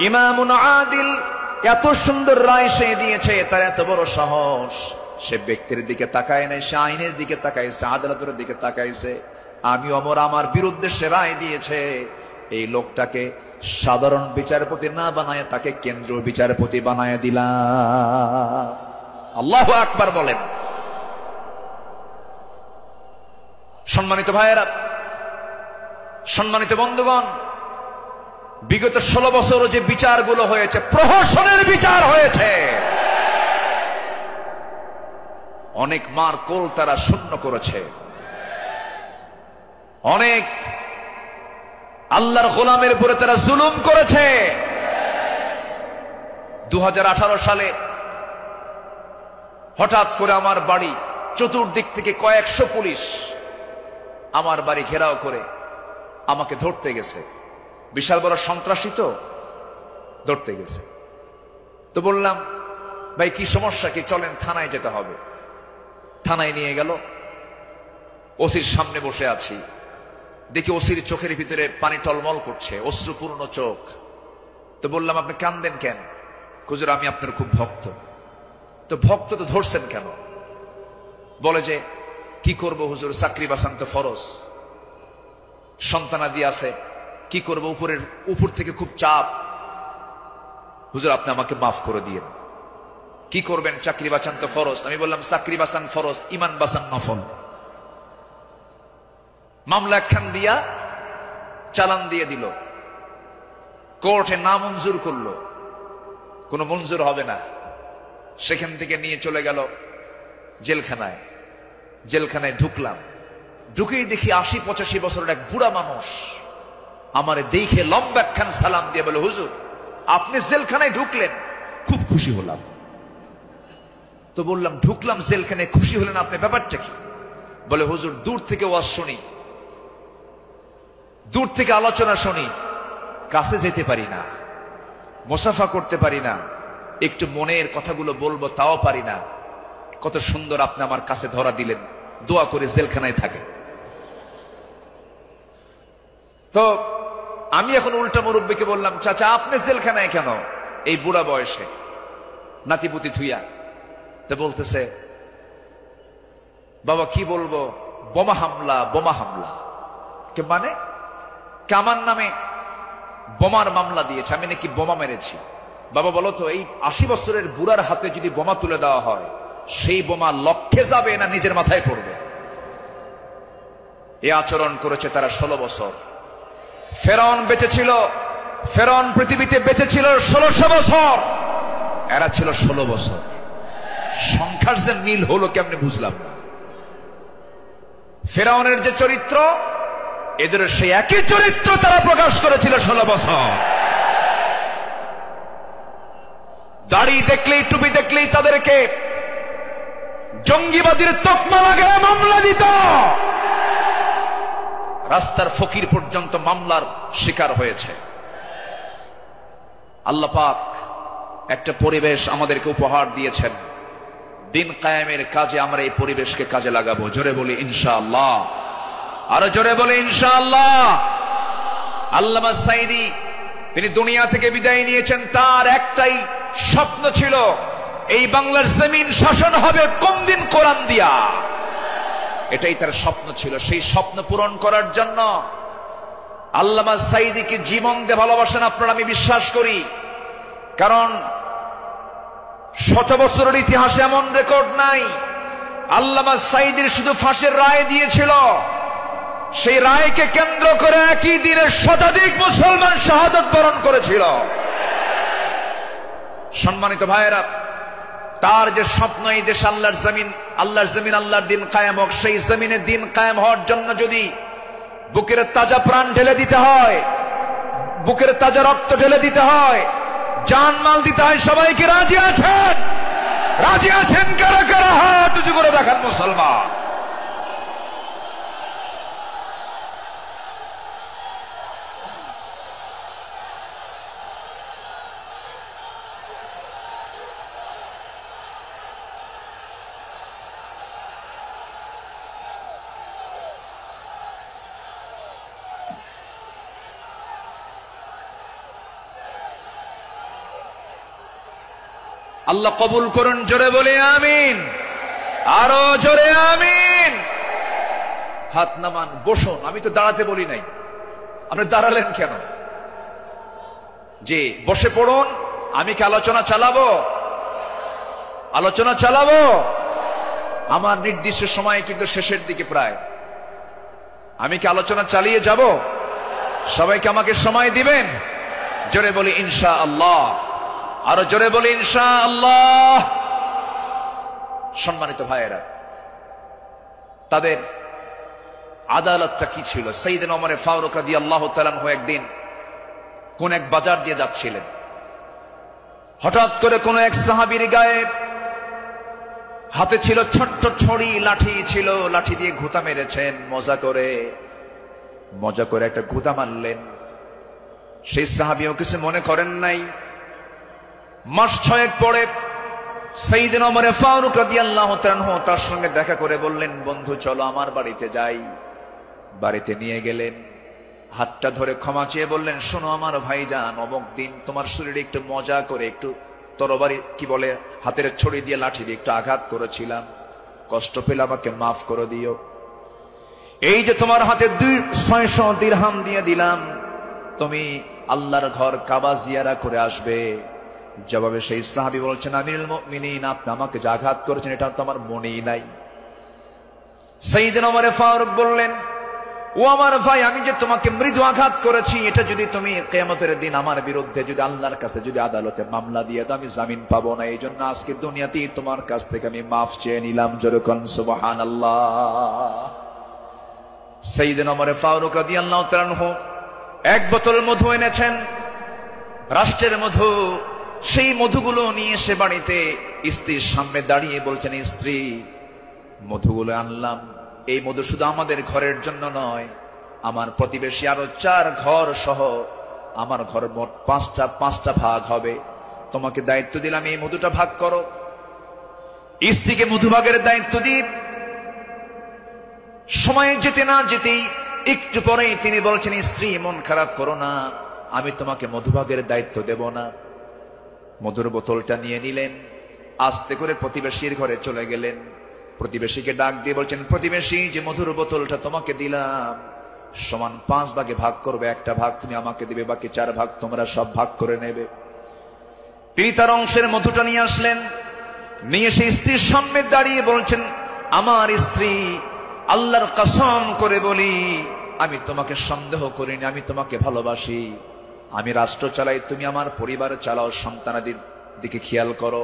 Speaker 1: ইমামুন আদিল, এত সুন্দর রায় সে দিয়েছে, তার এত বড় সাহস। সে ব্যক্তির দিকে তাকায় নাই, সে আইনের দিকে তাকাইছে, আদালতের দিকে তাকাইছে। আমি ওমর আমার বিরুদ্ধে সে রায় দিয়েছে, এই লোকটাকে সাধারণ বিচারপতি না বানায় তাকে কেন্দ্রীয় বিচারপতি বানায় দিলাম। আল্লাহু আকবার বলেন। সম্মানিত ভাইয়েরা, সম্মানিত বন্ধুগণ, বিগত 16 বছর যে বিচারগুলো হয়েছে, প্রহসনের বিচার হয়েছে। অনেক মার কোল তারা শূন্য করেছে, অনেক আল্লাহর গোলামের উপরে তারা জুলুম করেছে। 2018 সালে হঠাৎ করে আমার বাড়ি চতুর্দিক থেকে কয়েকশো পুলিশ আমার বাড়ি ঘেরাও করে আমাকে ধরতে গেছে। বিশাল বড় সন্ত্রাসী তো, ধরতে গেছে। তো বললাম, ভাই কি সমস্যা কি, চলেন থানায় যেতে হবে। থানায় নিয়ে গেল, ওসির সামনে বসে আছি, দেখি ওসির চোখের ভিতরে পানি টলমল করছে, অশ্রুপূর্ণ চোখ। তো বললাম, আপনি কান্দেন কেন? হুজুর আমি আপনার খুব ভক্ত। তো ভক্ত তো ধরছেন কেন? বলে যে কি করব হুজুর, চাকরি বাঁচান তো ফরজ, সন্তানাদি আছে, কি করব, উপর থেকে খুব চাপ। হুজুর আপনি আমাকে মাফ করে দিয়েন। কি করবেন, চাকরি বাঁচান তো ফরজ। আমি বললাম, চাকরি বাঁচান ফরজ, ইমান বাঁচান নফল। মামলা একখান দিয়া চালান দিয়ে দিল, কোর্টে না মঞ্জুর করলো, কোনো মঞ্জুর হবে না। সেখান থেকে নিয়ে চলে গেল জেলখানায়। জেলখানায় ঢুকলাম, ঢুকেই দেখি 80-85 বছরের এক বুড়া মানুষ আমারে দেখে লম্বা একখান সালাম দিয়ে বলে, হুজুর আপনি জেলখানায় ঢুকলেন, খুব খুশি হলাম। তো বললাম, ঢুকলাম জেলখানায়, খুশি হলেন আপনি, ব্যাপারটা কি? বলে, হুজুর দূর থেকে ওয়াজ শুনি, দূর থেকে আলোচনা শুনি, কাছে যেতে পারি না, মুসাফা করতে পারি না, একটু মনের কথাগুলো বলবো তাও পারি না। কত সুন্দর আপনি আমার কাছে ধরা দিলেন, দোয়া করে জেলখানায় থাকে। তো আমি এখন উল্টা মুরব্বীকে বললাম, চাচা আপনি জেলখানায় কেন এই বুড়া বয়সে, নাতিপুতি থুইয়া? তো বলতেছে, বাবা কি বলবো, বোমা হামলা, বোমা হামলা। কে মানে? আমার নামে বোমার মামলা দিয়েছে, আমি নাকি বোমা মেরেছি। বাবা বলো তো, এই 80 বছরের বুড়ার হাতে যদি বোমা তুলে দেওয়া হয়, সেই বোমা লক্ষ্যে যাবে না নিজের মাথায় পড়বে? এ আচরণ করেছে তারা 16 বছর। ফেরাউন বেঁচে ছিল, ফেরাউন পৃথিবীতে বেঁচে ছিল 1600 বছর, এরা ছিল 16 বছর। সংখ্যার যে মিল হলো কেমনে বুঝলাম না। ফেরাউনের যে চরিত্র, এদের সেই একই চরিত্র তারা প্রকাশ করেছিল 16 বছর। দাড়ি দেখলেই, টুপি দেখলেই তাদেরকে জঙ্গিবাদীর তকমা লাগায় মামলা দিত। রাস্তার ফকির পর্যন্ত মামলার শিকার হয়েছে। আল্লাহ পাক একটা পরিবেশ আমাদেরকে উপহার দিয়েছেন, দিন কায়েমের কাজে আমরা এই পরিবেশকে কাজে লাগাবো। জোরে বলি ইনশাআল্লাহ, আরো জোরে বলি ইনশাআল্লাহ। আল্লামা সাঈদী তিনি দুনিয়া থেকে বিদায় নিয়েছেন, তার একটাই স্বপ্ন ছিল, এই বাংলার জমিন শাসন হবে কোন দিন, কোরআন দিয়া। এটাই তার স্বপ্ন ছিল। সেই স্বপ্ন পূরণ করার জন্য আল্লামা সাঈদীকে জীবন দিয়ে ভালোবাসেন আপনারা, আমি বিশ্বাস করি। কারণ 100 বছরের ইতিহাসে এমন রেকর্ড নাই। আল্লামা সাঈদীর শুধু ফাঁসির রায় দিয়েছিল, সেই রায়কে কেন্দ্র করে একই দিনে শতাধিক মুসলমান শাহাদাত বরণ করেছিল। সম্মানিত ভাইয়েরা, তার যে স্বপ্ন এই দেশ আল্লাহর জমিন, আল্লাহর দিন কায়েম হোক, সেই জমিনে দিন কায়েম হওয়ার জন্য যদি বুকের তাজা প্রাণ ঢেলে দিতে হয়, বুকের তাজা রক্ত ঢেলে দিতে হয়, জানমাল দিতে হয়, সবাইকে রাজি আছেন? রাজি আছেন কারা কারা? হাত উঁচু করে দেখান মুসলমান। আল্লাহ কবুল করুন, জোরে বলে আমিন, আরো জোরে আমিন। হাত নামান, বসুন। আমি তো দাঁড়াতে বলি নাই, আপনি দাঁড়ালেন কেন? যে বসে পড়ুন। আমি কি আলোচনা চালাবো? আলোচনা চালাবো। আমার নির্দিষ্ট সময় কিন্তু শেষের দিকে প্রায়। আমি কি আলোচনা চালিয়ে যাব? সবাইকে আমাকে সময় দিবেন? জোরে বলি ইনশাআল্লাহ, আরো জোরে বলি ইনশাআল্লাহ। সম্মানিত ভাইয়েরা, তাদের আদালতটা কি ছিল? সাইয়েদনা ওমর ফারুক রাদিয়াল্লাহু তাআলা আনহু একদিন কোন এক বাজার দিয়ে যাচ্ছিলেন। হঠাৎ করে কোন এক সাহাবীর গায়ে হাতে ছিল ছোট্ট ছড়ি, লাঠি ছিল, লাঠি দিয়ে ঘুতা মেরেছেন। মজা করে একটা ঘুতা মারলেন। সেই সাহাবীও কিছু মনে করেন নাই। মাস 6 পরে সাইয়েদনা ওমর ফারুক রাদিয়াল্লাহু তাআলা আনহু তার সঙ্গে দেখা করে বললেন, বন্ধু চলো আমার বাড়িতে যাই। বাড়িতে নিয়ে গেলেন, হাতটা ধরে ক্ষমা চেয়ে বললেন, শোনো আমার ভাইজান, অমুক দিন তোমার শরীরে একটু মজা করে একটু তরবারি কি বলে হাতের ছড়ি দিয়ে লাঠি দিয়ে একটু আঘাত করেছিলাম, কষ্ট পেলে আমাকে মাফ করে দিও। এই যে তোমার হাতে 600 দিরহাম দিয়ে দিলাম, তুমি আল্লাহর ঘর কাবা জিয়ারা করে আসবে। জবাবে সেই সাহাবী বলছেন, আমিরুল মুমিনিন, আপনি আমাকে যে আঘাত করেছেন এটা তো আমার মনেই নাই। সাইয়েদনা ওমর ফারুক বললেন, ও আমার ভাই, আমি যে তোমাকে মৃদু আঘাত করেছি, এটা যদি তুমি কিয়ামতের দিন আমার বিরুদ্ধে যদি আল্লাহর কাছে যদি আদালতে মামলা দিয়ে দাও, আমি জামিন পাবো না। এই জন্য আজকে দুনিয়াতেই তোমার কাছ থেকে আমি মাফ চেয়ে নিলাম। জোরে কোন সুবহানাল্লাহ। সাইয়েদনা ওমর ফারুক রাদিয়াল্লাহু তাআলা আনহু এক বোতল মধু এনেছেন, রাষ্ট্রের মধু। সেই মধুগুলো নিয়ে এসে বাড়িতে স্ত্রীর সামনে দাঁড়িয়ে বলছেন, স্ত্রী, মধুগুলো আনলাম। এই মধু শুধু আমাদের ঘরের জন্য নয়, আমার প্রতিবেশী আরো 4 ঘর সহ আমার ঘর মোট 5টা ভাগ হবে। তোমাকে দায়িত্ব দিলাম, এই মধুটা ভাগ করো। স্ত্রীকে মধু ভাগের দায়িত্ব দিই। সময় যেতে না যেতেই একটু পরেই তিনি বলছেন, স্ত্রী মন খারাপ করো না, আমি তোমাকে মধুভাগের দায়িত্ব দেব না। মধুর বোতলটা নিয়ে নিলেন, আস্তে করে প্রতিবেশীর ঘরে চলে গেলেন। প্রতিবেশীকে ডাক দিয়ে বলছেন, প্রতিবেশী, যে মধুর বোতলটা তোমাকে দিলাম সমান 5 ভাগে ভাগ করবে, একটা ভাগ তুমি আমাকে দিবে, বাকি 4 ভাগ তোমরা সব ভাগ করে নেবে। তিনি তার অংশের মধুটা নিয়ে আসলেন, নিয়ে সেই স্ত্রীর সামনে দাঁড়িয়ে বলছেন, আমার স্ত্রী, আল্লাহর কসম করে বলি, আমি তোমাকে সন্দেহ করিনি, আমি তোমাকে ভালোবাসি। আমি রাষ্ট্র চালাই, তুমি আমার পরিবার চালাও, সন্তানাদির দিকে খেয়াল করো,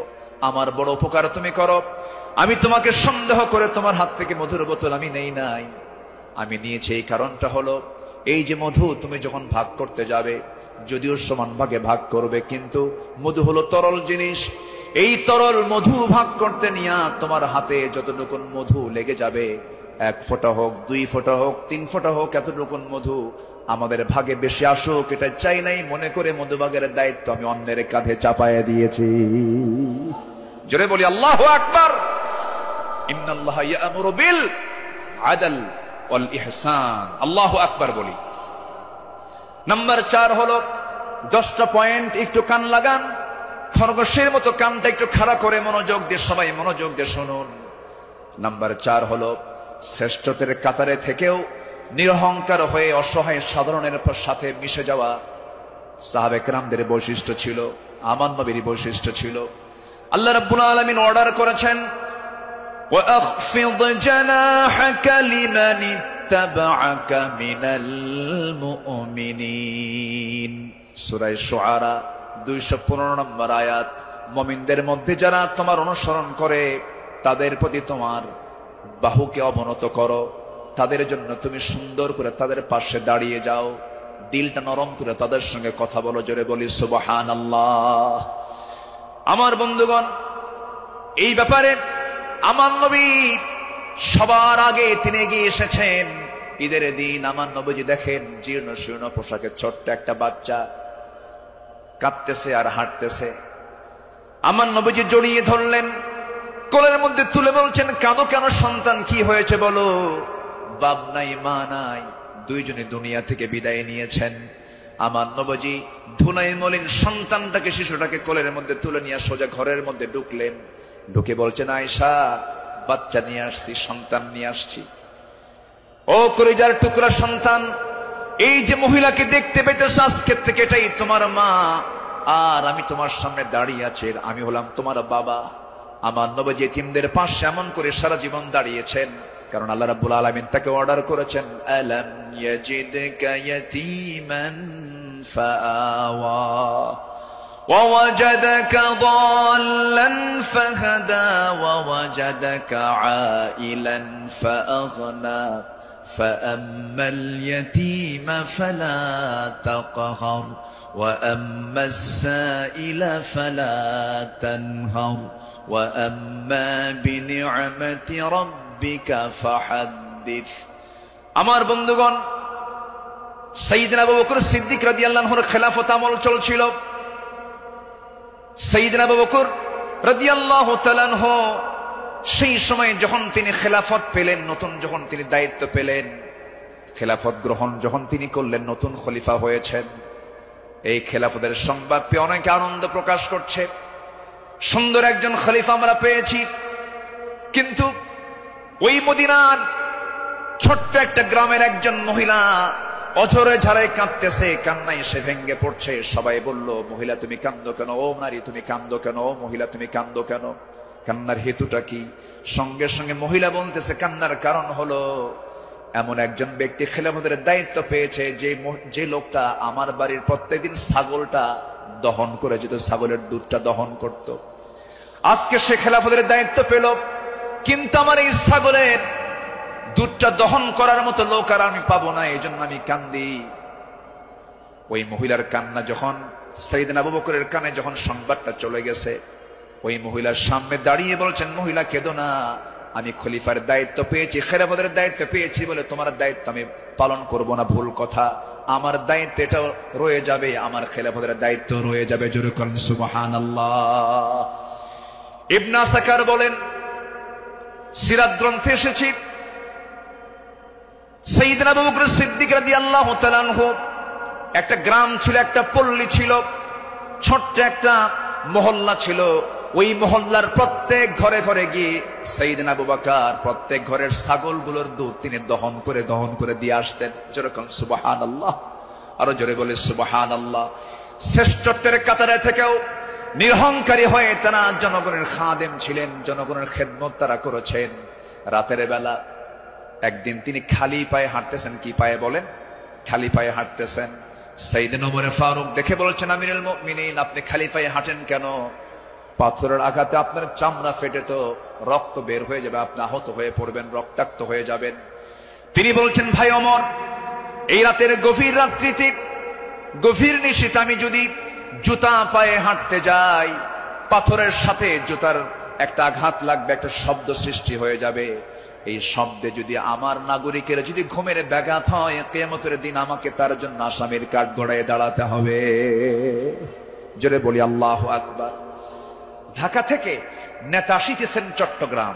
Speaker 1: আমার বড় উপকার তুমি করো। আমি তোমাকে সন্দেহ করে তোমার হাত থেকে মধুর বোতল আমি নেই নাই। আমি নিয়েছি এই কারণটা হলো, এই যে মধু তুমি যখন ভাগ করতে যাবে, যদিও সমান ভাগে ভাগ করবে, কিন্তু মধু হলো তরল জিনিস। এই তরল মধু ভাগ করতে নিয়ে তোমার হাতে যতটুকু মধু লেগে যাবে, 1 ফোঁটা হোক, 2 ফোঁটা হোক, 3 ফোঁটা হোক, এতটুকু মধু আমাদের ভাগে বেশি আসুক এটা চাই নাই। মনে করে মধুভাগের দায়িত্ব আমি অন্যের কাঁধে চাপায়া দিয়েছি। জোরে বলি আল্লাহু আকবার। ইন্নাল্লাহা ইয়া'মুরু বিল আদল ওয়াল ইহসান। আল্লাহু আকবার বলি। নাম্বার 4 হলো 10টা পয়েন্ট, একটু কান লাগান, খরগোশের মতো কানটা একটু খাড়া করে মনোযোগ দিয়ে, সবাই মনোযোগ দিয়ে শুনুন। নাম্বার 4 হলো শ্রেষ্ঠদের কাতারে থেকেও নিরহংকার হয়ে অসহায় সাধারণের সাথে মিশে যাওয়া সাহাবে কেরামদের বৈশিষ্ট্য ছিল, আমার নবীর বৈশিষ্ট্য ছিল। আল্লাহ রাব্বুল আলামিন অর্ডার করেছেন, ওয়াখফিদ জানাহাকা লিমান ইত্তাবা'আকা মিনাল মুমিনিন। সূরা শুআরা 215 নম্বর আয়াত। মুমিনদের মধ্যে যারা তোমার অনুসরণ করে তাদের প্রতি তোমার বাহুকে অবনত করো, তাদের জন্য তুমি সুন্দর করে তাদের পাশে দাঁড়িয়ে যাও, দিলটা নরম করে তাদের সঙ্গে কথা বলো। জোরে বলি সুবহানাল্লাহ। আমার বন্ধুগণ, এই ব্যাপারে আমার নবী সবার আগে তিনি এগিয়ে এসেছেন। ঈদের দিন আমার নবীজি দেখেন জীর্ণ শীর্ণ পোশাকে ছোট্ট একটা বাচ্চা কাঁদতেছে আর হাঁটতেছে। আমার নবীজি জড়িয়ে ধরলেন, কোলের মধ্যে তুলে বলছেন, কাঁদো কেন সন্তান, কি হয়েছে বলো? বাপ নাই মা নাই, দুইজনে দুনিয়া থেকে বিদায় নিয়েছেন। আমার নবীজি ধুলাই মলিন সন্তানটাকে, শিশুটাকে কোলের মধ্যে তুলে নিয়ে সোজা ঘরের মধ্যে ঢুকলেন। ঢুকে বলছেন, আয়েশা, বাচ্চা নিয়ে আসছি, সন্তান নিয়ে আসছি। ও কলিজার টুকরা সন্তান, এই যে মহিলাকে দেখতে পেতেছ আজকের থেকে এটাই তোমার মা, আর আমি তোমার সামনে দাঁড়িয়ে আছি, আমি হলাম তোমার বাবা। আমার নবী এতিমদের পাশে এমন করে সারা জীবন দাঁড়িয়েছেন, কারণ আল্লাহ রাব্বুল আলামিন তাকে অর্ডার করেছেন, আলাম ইয়াজিদকা ইয়াতীমান ফাআওয়া ওয়া ওয়াজাদাকা দাল্লান ফাহাদা ওয়া ওয়াজাদাকা আইলান ফাআগনা فأما اليتيم فلا تقهر وأما السائل فلا تنهر وأما بنعمة ربك فحدث। আমার বন্ধুগণ, সাইয়েদনা আবু বকর সিদ্দিক রাদিয়াল্লাহু আনহুর খেলাফত আমল চলছিল। সাইয়েদনা আবু বকর রাদিয়াল্লাহু তাআলা আনহু সেই সময় যখন তিনি খেলাফত পেলেন, নতুন যখন তিনি দায়িত্ব পেলেন, খেলাফত গ্রহণ যখন তিনি করলেন, নতুন খলিফা হয়েছেন, এই খেলাফতের সংবাদ পেয়ে অনেকে আনন্দ প্রকাশ করছে। সুন্দর একজন খলিফা আমরা পেয়েছি। কিন্তু ওই মদিনার ছোট্ট একটা গ্রামের একজন মহিলা অঝরে ঝাড়ে কাঁদতেছে, কান্নায় এসে ভেঙ্গে পড়ছে। সবাই বলল, মহিলা তুমি কান্দো কেন? ও নারী তুমি কান্দো কেন? ও মহিলা তুমি কান্দো কেন? কান্নার হেতুটা কি? সঙ্গে সঙ্গে মহিলা বলতেছে, কান্নার কারণ হলো এমন একজন ব্যক্তি খেলাফতের দায়িত্ব পেয়েছে, যে লোকটা আমার বাড়ির প্রত্যেকদিন ছাগলটা দহন করে যেত, ছাগলের দুধটা দহন করত। আজকে সে খেলাফতের দায়িত্ব পেল, কিন্তু আমার এই ছাগলের দুধটা দহন করার মতো লোক আর আমি পাবো না, এই জন্য আমি কান্দি। ওই মহিলার কান্না যখন সাইয়েদনা আবু বকরের কানে যখন সংবাদটা চলে গেছে, ওই মহিলার সামনে দাঁড়িয়ে বলছেন, মহিলা কেঁদো না, আমি খলিফার দায়িত্ব পেয়েছি, খেলাফতের দায়িত্ব পেয়েছি বলে তোমার দায়িত্ব আমি পালন করব না, ভুল কথা। আমার দায়িত্ব এটা রয়ে যাবে, আমার খেলাফতের দায়িত্ব রয়ে যাবে। জোরে করেন সুবহানাল্লাহ। ইবনে আসাকার বলেন, সিরাত গ্রন্থে এসেছে, সাইয়েদনা আবু বকর সিদ্দিক রাদিয়াল্লাহু তাআলা আনহু একটা গ্রাম ছিল, একটা পল্লী ছিল, ছোট্ট একটা মহল্লা ছিল। ওই মহল্লার প্রত্যেক ঘরে ঘরে গিয়ে সাইয়েদনা আবু বকর প্রত্যেক ঘরের ছাগলগুলোর দুধ তিনি দহন করে দিয়ে আসতেন। যেরকম সুবহানাল্লাহ, আরো জোরে বলে সুবহানাল্লাহ। শ্রেষ্ঠত্বের কাতারে থেকেও নিরহংকারী হয়ে তারা জনগণের খাদেম ছিলেন, জনগণের খেদমত তারা করেছেন। রাতের বেলা একদিন তিনি খালি পায়ে হাঁটতেছেন। কি পায়ে বলেন? খালি পায়ে হাঁটতেছেন। সাইয়েদনা ওমর ফারুক দেখে বলছেন, আমিরুল মুমিনিন, আপনি খালি পায়ে হাঁটেন কেন? পাথরের আঘাতে আপনার চামড়া ফেটে তো রক্ত বের হয়ে যাবে, আপনি আহত হয়ে পড়বেন, রক্তাক্ত হয়ে যাবেন। তিনি বলছেন, ভাই ওমর, এই রাতের গভীর রাত্রিতে, গভীর নিশীথে আমি যদি জুতা পায়ে হাঁটতে যাই, পাথরের সাথে জুতার একটা আঘাত লাগবে, একটা শব্দ সৃষ্টি হয়ে যাবে। এই শব্দে যদি আমার নাগরিকের যদি ঘুমের ব্যাঘাত হয়, কিয়ামতের দিন আমাকে তার জন্য আসামির কাঠ গড়ায় দাঁড়াতে হবে। জোরে বলি আল্লাহু আকবার। ঢাকা থেকে নেতা আসিতেছেন চট্টগ্রাম,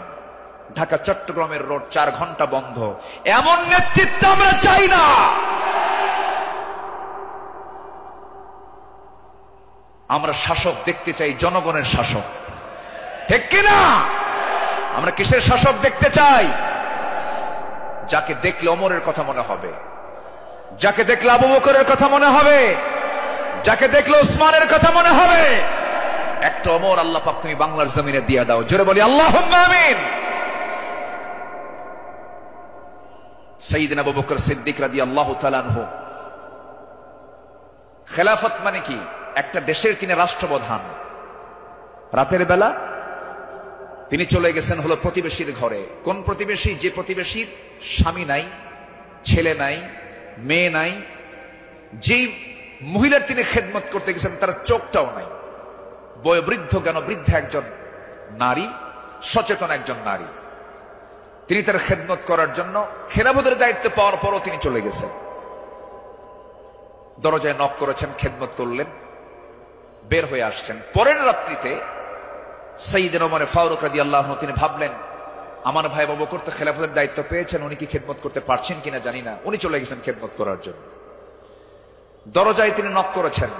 Speaker 1: ঢাকা চট্টগ্রামের রোড 4 ঘন্টা বন্ধ। এমন নেতৃত্ব আমরা চাই না। আমরা শাসক দেখতে চাই, জনগণের শাসক, ঠিক কিনা? আমরা কিসের শাসক দেখতে চাই? যাকে দেখলে ওমরের কথা মনে হবে, যাকে দেখলে আবু বকরের কথা মনে হবে, যাকে দেখলে ওসমানের কথা মনে হবে। একটা ওমর আল্লাহ পাক তুমি বাংলার জমিনে দিয়ে দাও। জোরে বলি আল্লাহুম্মা আমিন। সাইয়্যিদনা আবু বকর সিদ্দিক রাদিয়াল্লাহু তাআলা আনহু, খেলাফত মানে কি? একটা দেশের তিনি রাষ্ট্রপ্রধান। রাতের বেলা তিনি চলে গেছেন হলো প্রতিবেশীর ঘরে। কোন প্রতিবেশী? যে প্রতিবেশীর স্বামী নাই, ছেলে নাই, মেয়ে নাই। যেই মহিলার তিনি খেদমত করতে গেছেন তার চোখটাও নাই। বয়োবৃদ্ধ জ্ঞানবৃদ্ধ একজন নারী, সচেতন একজন নারী। তিনি তার খেদমত করার জন্য খেলাফতের দায়িত্ব পাওয়ার পরও তিনি চলে গেছেন। দরজায় নক করেছেন, খেদমত করলেন, বের হয়ে আসছেন। পরের রাত্রিতে সাইয়্যিদনা ওমর ফারুক রাদিয়াল্লাহু আনহু তিনি ভাবলেন, আমার ভাই আবু বকর তো খেলাফতের দায়িত্ব পেয়েছেন, উনি কি খেদমত করতে পারছেন কিনা জানি না। উনি চলে গেছেন খেদমত করার জন্য। দরজায় তিনি নক করেছেন,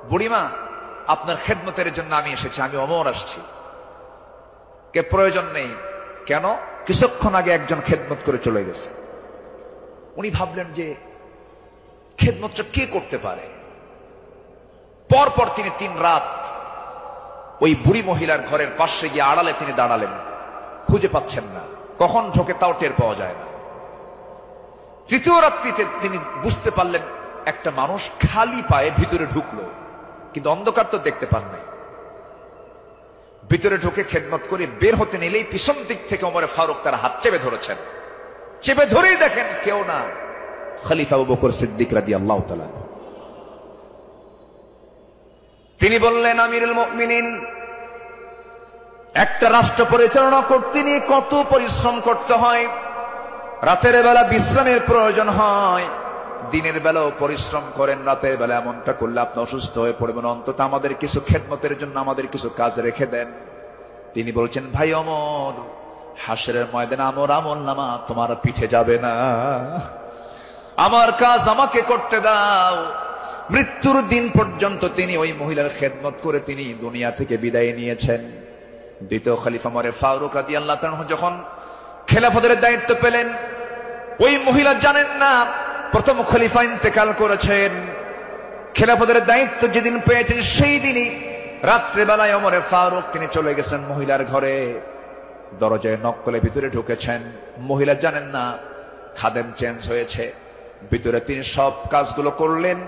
Speaker 1: বুড়িমা আপনার খেদমতের জন্য আমি এসেছি, আমি ওমর আসছি। কে প্রয়োজন নেই। কেন? কিছুক্ষণ আগে একজন খেদমত করে চলে গেছে। উনি ভাবলেন যে খেদমতটা কে করতে পারে। পরপর তিনি 3 রাত ওই বুড়ি মহিলার ঘরের পাশে গিয়ে আড়ালে তিনি দাঁড়ালেন, খুঁজে পাচ্ছেন না, কখন ঢোকে তাও টের পাওয়া যায় না। তৃতীয় রাত্রিতে তিনি বুঝতে পারলেন একটা মানুষ খালি পায়ে ভিতরে ঢুকলো, কিন্তু অন্ধকার তো দেখতে পান নাই। ভিতরে ঢুকে খেদমত করে বের হতে নিলেই পিছন দিক থেকে ওমর ফারুক তার হাত চেপে ধরেছেন। চেপে ধরেই দেখেন কেউ না, খলিফা আবু বকর সিদ্দিক রাদিয়াল্লাহু তাআলা। তিনি বললেন, আমিরুল মুমিনিন, একটা রাষ্ট্র পরিচালনা করতে নিয়ে কত পরিশ্রম করতে হয়। রাতের বেলা বিশ্রামের প্রয়োজন হয়, দিনের বেলাও পরিশ্রম করেন, রাতের বেলা এমনটা করলে আপনি অসুস্থ হয়ে পড়বেন। অন্তত আমাদের কিছু খেদমতের জন্য আমাদের কিছু কাজ রেখে দেন। তিনি বলছেন, ভাই ওমর, হাসরের ময়দানে আমার আমলনামা তোমার পিঠে যাবে না, আমার কাজ আমাকে করতে দাও। মৃত্যুর দিন পর্যন্ত তিনি ওই মহিলার খেদমত করে তিনি দুনিয়া থেকে বিদায় নিয়েছেন। দ্বিতীয় খলিফা ওমর ফারুক রাদিয়াল্লাহু তাআলা যখন খেলাফতের দায়িত্ব পেলেন, ওই মহিলা জানেন না প্রথম খলিফা ইন্তেকাল করেছেন। খেলাফতের দায়িত্ব যেদিন পেয়েছেন সেই দিনই রাত্রেবেলায় ওমর ফারুক তিনি চলে গেছেন মহিলার ঘরে। দরজায় নক করে ভিতরে ঢুকেছেন। মহিলা জানেন না খাদেম চেঞ্জ হয়েছে। ভিতরে তিনি সব কাজগুলো করলেন,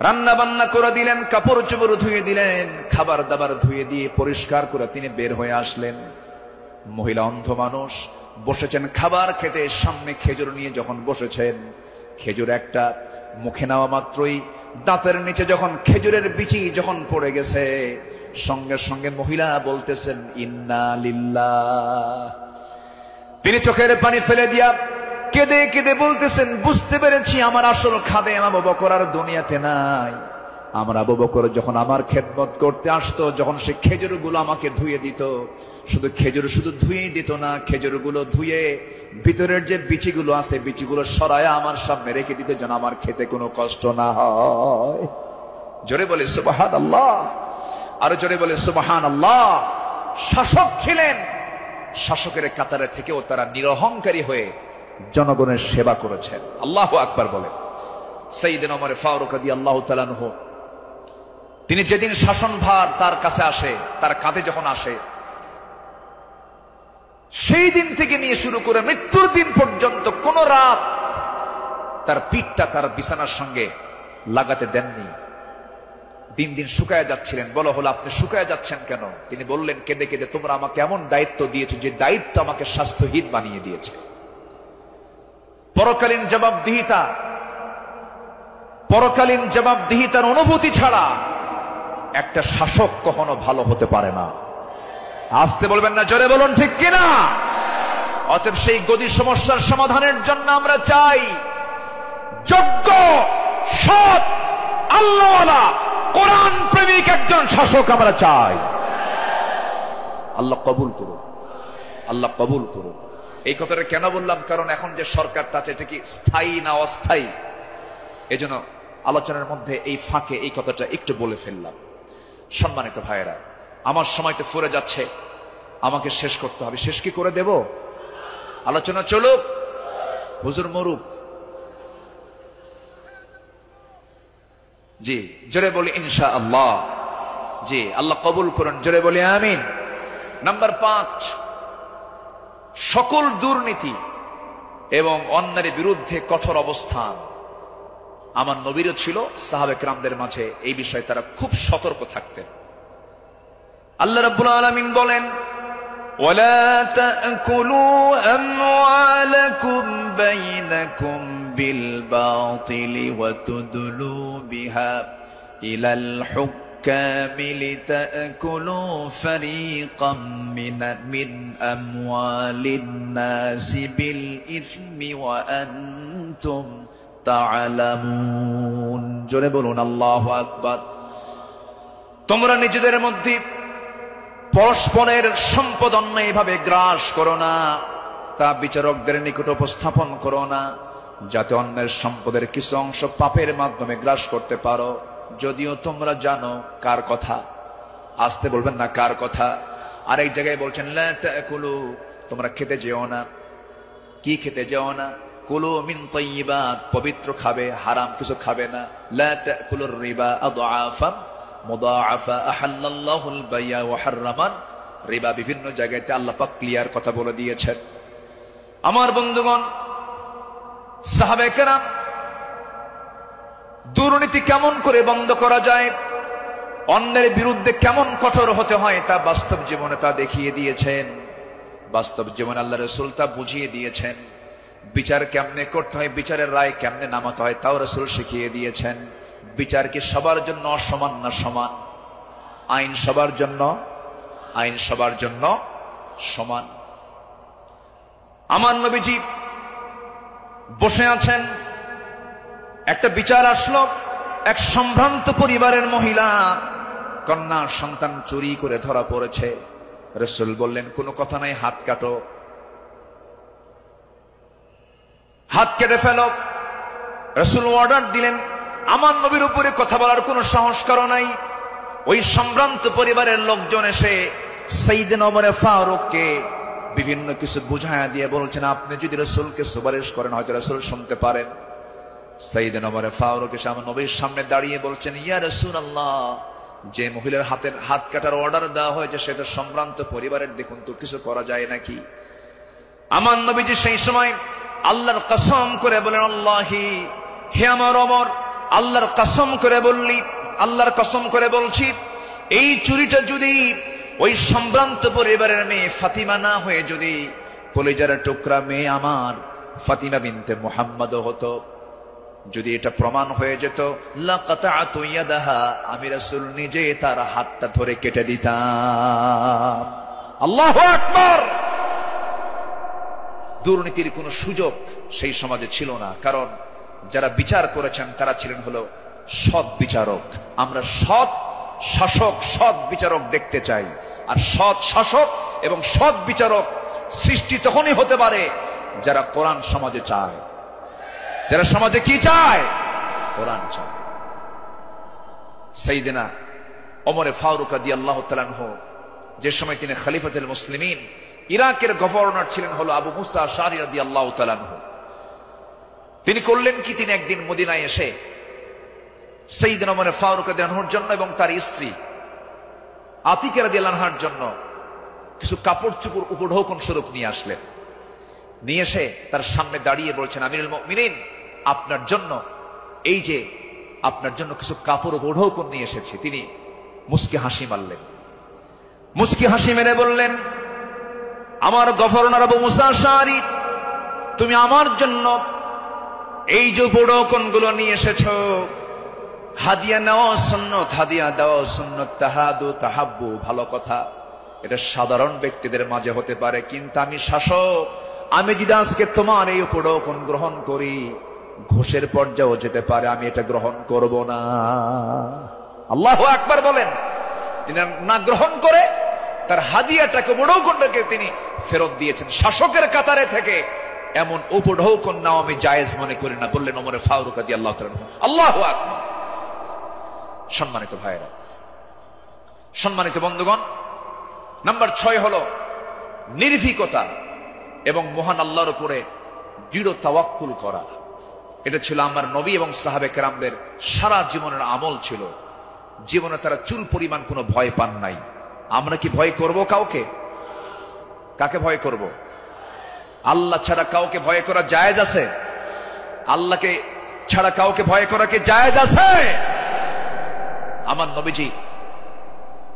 Speaker 1: রান্না বান্না করে দিলেন, কাপড় চোপড় ধুয়ে দিলেন, খাবার দাবার ধুয়ে দিয়ে পরিষ্কার করে তিনি বের হয়ে আসলেন। মহিলা অন্ধ মানুষ, বসেছেন খাবার খেতে। সামনে খেজুর নিয়ে যখন বসেছেন, খেজুর একটা মুখে নেওয়া মাত্রই দাঁতের নিচে যখন খেজুরের বিচি যখন পড়ে গেছে, সঙ্গে সঙ্গে মহিলা বলতেছেন, ইন্না লিল্লাহ। তিনি চোখের পানি ফেলে দিয়া কেঁদে কেঁদে বলতেছেন, বুঝতে পেরেছি আমার আসল খাদেম আবু বকর আর দুনিয়াতে নাই। আমার আবু বকর যখন আমার খেদমত করতে আসতো, যখন সে খেজুরগুলো আমাকে ধুয়ে দিত, শুধু খেজুর শুধু ধুয়ে দিত না, খেজুরগুলো ধুয়ে ভিতরের যে বিচিগুলো আছে বিচিগুলো সরায়া আমার সামনে রেখে দিত, যেন আমার খেতে কোনো কষ্ট না হয়। জোরে বলে সুবহানাল্লাহ, আরো জোরে বলে সুবহানাল্লাহ। শাসক ছিলেন, শাসকের কাতারে থেকেও তারা নিরহংকারী হয়ে জনগণের সেবা করেছেন। আল্লাহু আকবার বলে। সাইয়্যিদনা ওমর ফারুক রাদিয়াল্লাহু তাআলা আনহু তিনি যেদিন শাসনভার তার কাছে আসে, তার কাঁধে যখন আসে, সেই দিন থেকে নিয়ে শুরু করে মৃত্যুর দিন পর্যন্ত কোন রাত তার পিঠটা তার বিছানার সঙ্গে লাগাতে দেননি। দিন দিন শুকায় যাচ্ছিলেন। বলা হলো, আপনি শুকায় যাচ্ছেন কেন? তিনি বললেন কেঁদে কেঁদে, তোমরা আমাকে এমন দায়িত্ব দিয়েছো যে দায়িত্ব আমাকে স্বাস্থ্যহীন বানিয়ে দিয়েছে। পরকালীন জবাবদিহিতার অনুভূতি ছাড়া একটা শাসক কখনো ভালো হতে পারে না। আসতে বলবেন না, জোরে বলুন ঠিক কিনা? অতএব সেই গদি সমস্যার সমাধানের জন্য আমরা চাই যোগ্য, সৎ, আল্লাহওয়ালা, কোরআন প্রেমিক একজন শাসক আমরা চাই। আল্লাহ কবুল করুন, আল্লাহ কবুল করুন। এই কথাটা কেন বললাম? কারণ এখন যে সরকারটা আছে, এটা কি স্থায়ী না অস্থায়ী? এই জন্য আলোচনার মধ্যে এই ফাঁকে এই কথাটা একটু বলে ফেললাম। সম্মানিত ভাইয়েরা, আমার সময় তো ফুরে যাচ্ছে, আমাকে শেষ করতে হবে। শেষ কি করে দেব? আলোচনা চলুক, হুজুর মরুক। জি, জোরে বলি ইনশাআল্লাহ। জি, আল্লাহ কবুল করুন, জোরে বলি আমিন। নাম্বার 5, সকল দুর্নীতি এবং অন্যের বিরুদ্ধে কঠোর অবস্থান আমার নবীরও ছিল, সাহাবে কেরামদের মাঝে এই বিষয়ে তারা খুব সতর্ক থাকতেন। আল্লাহ রাব্বুল আলামিন বলেন,
Speaker 2: ولا تأكلوا أموالكم بينكم بالباطل وتدلوا بها إلى الحكام لتأكلوا فريقا من أموال الناس بالإثم وأنتم تعلمون। জোরে বলুন আল্লাহু আকবার।
Speaker 1: তোমরা নিজেদের মধ্যে পরস্পরের সম্পদ অন্যায়ভাবে গ্রাস করো না, তা বিচারকদের নিকট উপস্থাপন করো না, যাতে অন্যের সম্পদের কিছু অংশ পাপের মাধ্যমে গ্রাস করতে পারো, যদিও তোমরা জানো কার কথা। আসতে বলবেন না কার কথা। আরেক জায়গায় বলছেন লা তাকুলু, তোমরা খেতে যেও না। কি খেতে যেও না? কুলু মিন তাইয়্যিবাত, পবিত্র খাবে, হারাম কিছু খাবে না। লা তাকুলুর রিবা আদআফা মুদাআফা আহাল্লাল্লাহুল বাইয়া ওয়া হাররামান। রিবা বিভিন্ন জায়গাতে আল্লাহ পাক ক্লিয়ার কথা বলে দিয়েছেন। আমার বন্ধুগণ, সাহাবায়ে কেরাম দুর্নীতি কেমন করে বন্ধ করা যায়, অন্যের বিরুদ্ধে কেমন কঠোর হতে হয়, তা বাস্তব জীবনে তা দেখিয়ে দিয়েছেন। বাস্তব জীবনে আল্লাহ রাসূল তা বুঝিয়ে দিয়েছেন। বিচার কেমনে করতে হয়, বিচারের রায় কেমনে নামাতে হয়, তাও রাসূল শিখিয়ে দিয়েছেন। বিচার কি সবার জন্য সমান না সমান? আইন সবার জন্য, আইন সবার জন্য সমান। আমার নবীজি বসে আছেন, একটা বিচার আসলো। এক সম্ভ্রান্ত পরিবারের মহিলা কন্যা সন্তান চুরি করে ধরা পড়েছে। রাসূল বললেন, কোনো কথা নাই, হাত কাটো, হাত কেটে ফেলো। রাসূল অর্ডার দিলেন। আমার নবীর উপরে কথা বলার কোনো সাহস কারো নাই। ওই সম্ভ্রান্ত পরিবারের লোকজন এসে সাইয়েদনা ওমর ফারুককে বিভিন্ন কিছু বুঝায়া দিয়ে বলছেন, আপনি যদি রাসূলকে সুপারিশ করেন হয়তো রাসূল শুনতে পারেন। সাইয়েদনা ওমর ফারুক এসে আমার নবীর সামনে দাঁড়িয়ে বলছেন, ইয়া রাসূলুল্লাহ, যে মহিলার হাত কাটার অর্ডার দেওয়া হয়েছে সে তো সম্ভ্রান্ত পরিবারের, দেখুন তো কিছু করা যায় নাকি? আমার নবীজি সেই সময় আল্লাহর কসম করে বলেন, আল্লাহি, হে আমার ওমর, আল্লাহর কসম করে বললি, আল্লাহর কসম করে বলছি, এই চুরিটা যদি ওই সম্ভ্রান্ত পরিবারের মেয়ে ফাতিমা না হয়ে যদি কলিজার টুকরা মেয়ে আমার ফাতিমা বিনতে মুহাম্মদ হতো, যদি এটা প্রমাণ হয়ে যেত, লাকাতাতু ইয়াদাহা, আমি রাসূল নিজে তার হাতটা ধরে কেটে দিতাম। আল্লাহু আকবার। দুর্নীতির কোনো সুযোগ সেই সমাজে ছিল না, কারণ যারা বিচার করেছেন তারা ছিলেন হলো সৎ বিচারক। আমরা সৎ শাসক, সৎ বিচারক দেখতে চাই। আর সৎ শাসক এবং সৎ বিচারক সৃষ্টি তখনই হতে পারে যারা কোরআন সমাজে চায়। যারা সমাজে কি চায়? কোরআন চায়। সাইয়েদনা ওমর ফারুক রাদিয়াল্লাহু তাআলা আনহু, যে সময় তিনি খলিফাতুল মুসলিমিন, ইরাকের গভর্নর ছিলেন হলো আবু মুসা আশআরী রাদিয়াল্লাহু তাআলা আনহু। তিনি করলেন কি, তিনি একদিন মদিনায় এসে সাইয়েদনা ওমর ফারুক রাদিয়াল্লাহু আনহুর জন্য এবং তার স্ত্রী আতিকা রাদিয়াল্লাহু আনহার জন্য কিছু কাপড় চোপড় উপঢৌকন স্বরূপ নিয়ে আসলেন। নিয়ে এসে তার সামনে দাঁড়িয়ে বলছেন, আমিরুল মুমিনিন, আপনার জন্য এই যে আপনার জন্য কিছু কাপড় উপঢৌকন নিয়ে এসেছি। তিনি মুস্কি হাসি মারলেন। মুস্কি হাসি মেরে বললেন, আমার গভর্নর আবু মুসা আশআরী, তুমি আমার জন্য এই যে উপঢৌকন গুলো নিয়ে এসেছো, হাদিয়া নেওয়া সুন্নত, হাদিয়া দেওয়া সুন্নত, তাহাদু তাহাব্বু, ভালো কথা, এটা সাধারণ ব্যক্তিদের মাঝে হতে পারে, কিন্তু আমি শাসক, আমি যদি আজকে তোমার এই উপঢৌকন গ্রহণ করি, ঘুষের পর্যায়েও যেতে পারে, আমি এটা গ্রহণ করব না। আল্লাহু আকবার বলেন। তিনি না গ্রহণ করে তার হাদিয়াটাকে, উপঢৌকনটাকে তিনি ফেরত দিয়েছেন। শাসকের কাতারে থেকে এমন উপঢৌকন নাও আমি জায়েজ মনে করি না, বললেন ওমর ফারুক রাদিয়াল্লাহু তাআলা। আল্লাহু আকবার। সম্মানিত ভাইরা, সম্মানিত বন্ধুগণ, নাম্বার 6 হলো নির্ভীকতা এবং মহান আল্লাহর উপরে দৃঢ় তাওয়াক্কুল করা। এটা ছিল আমার নবী এবং সাহাবে কেরামদের সারা জীবনের আমল ছিল। জীবনে তারা চুল পরিমাণ কোনো ভয় পান নাই। আমরা কি ভয় করব কাউকে? কাকে ভয় করব? আল্লাহ ছাড়া কাউকে ভয় করা জায়েজ আছে? আল্লাহকে ছাড়া কাউকে ভয় করা কি জায়েজ আছে? আমার নবীজি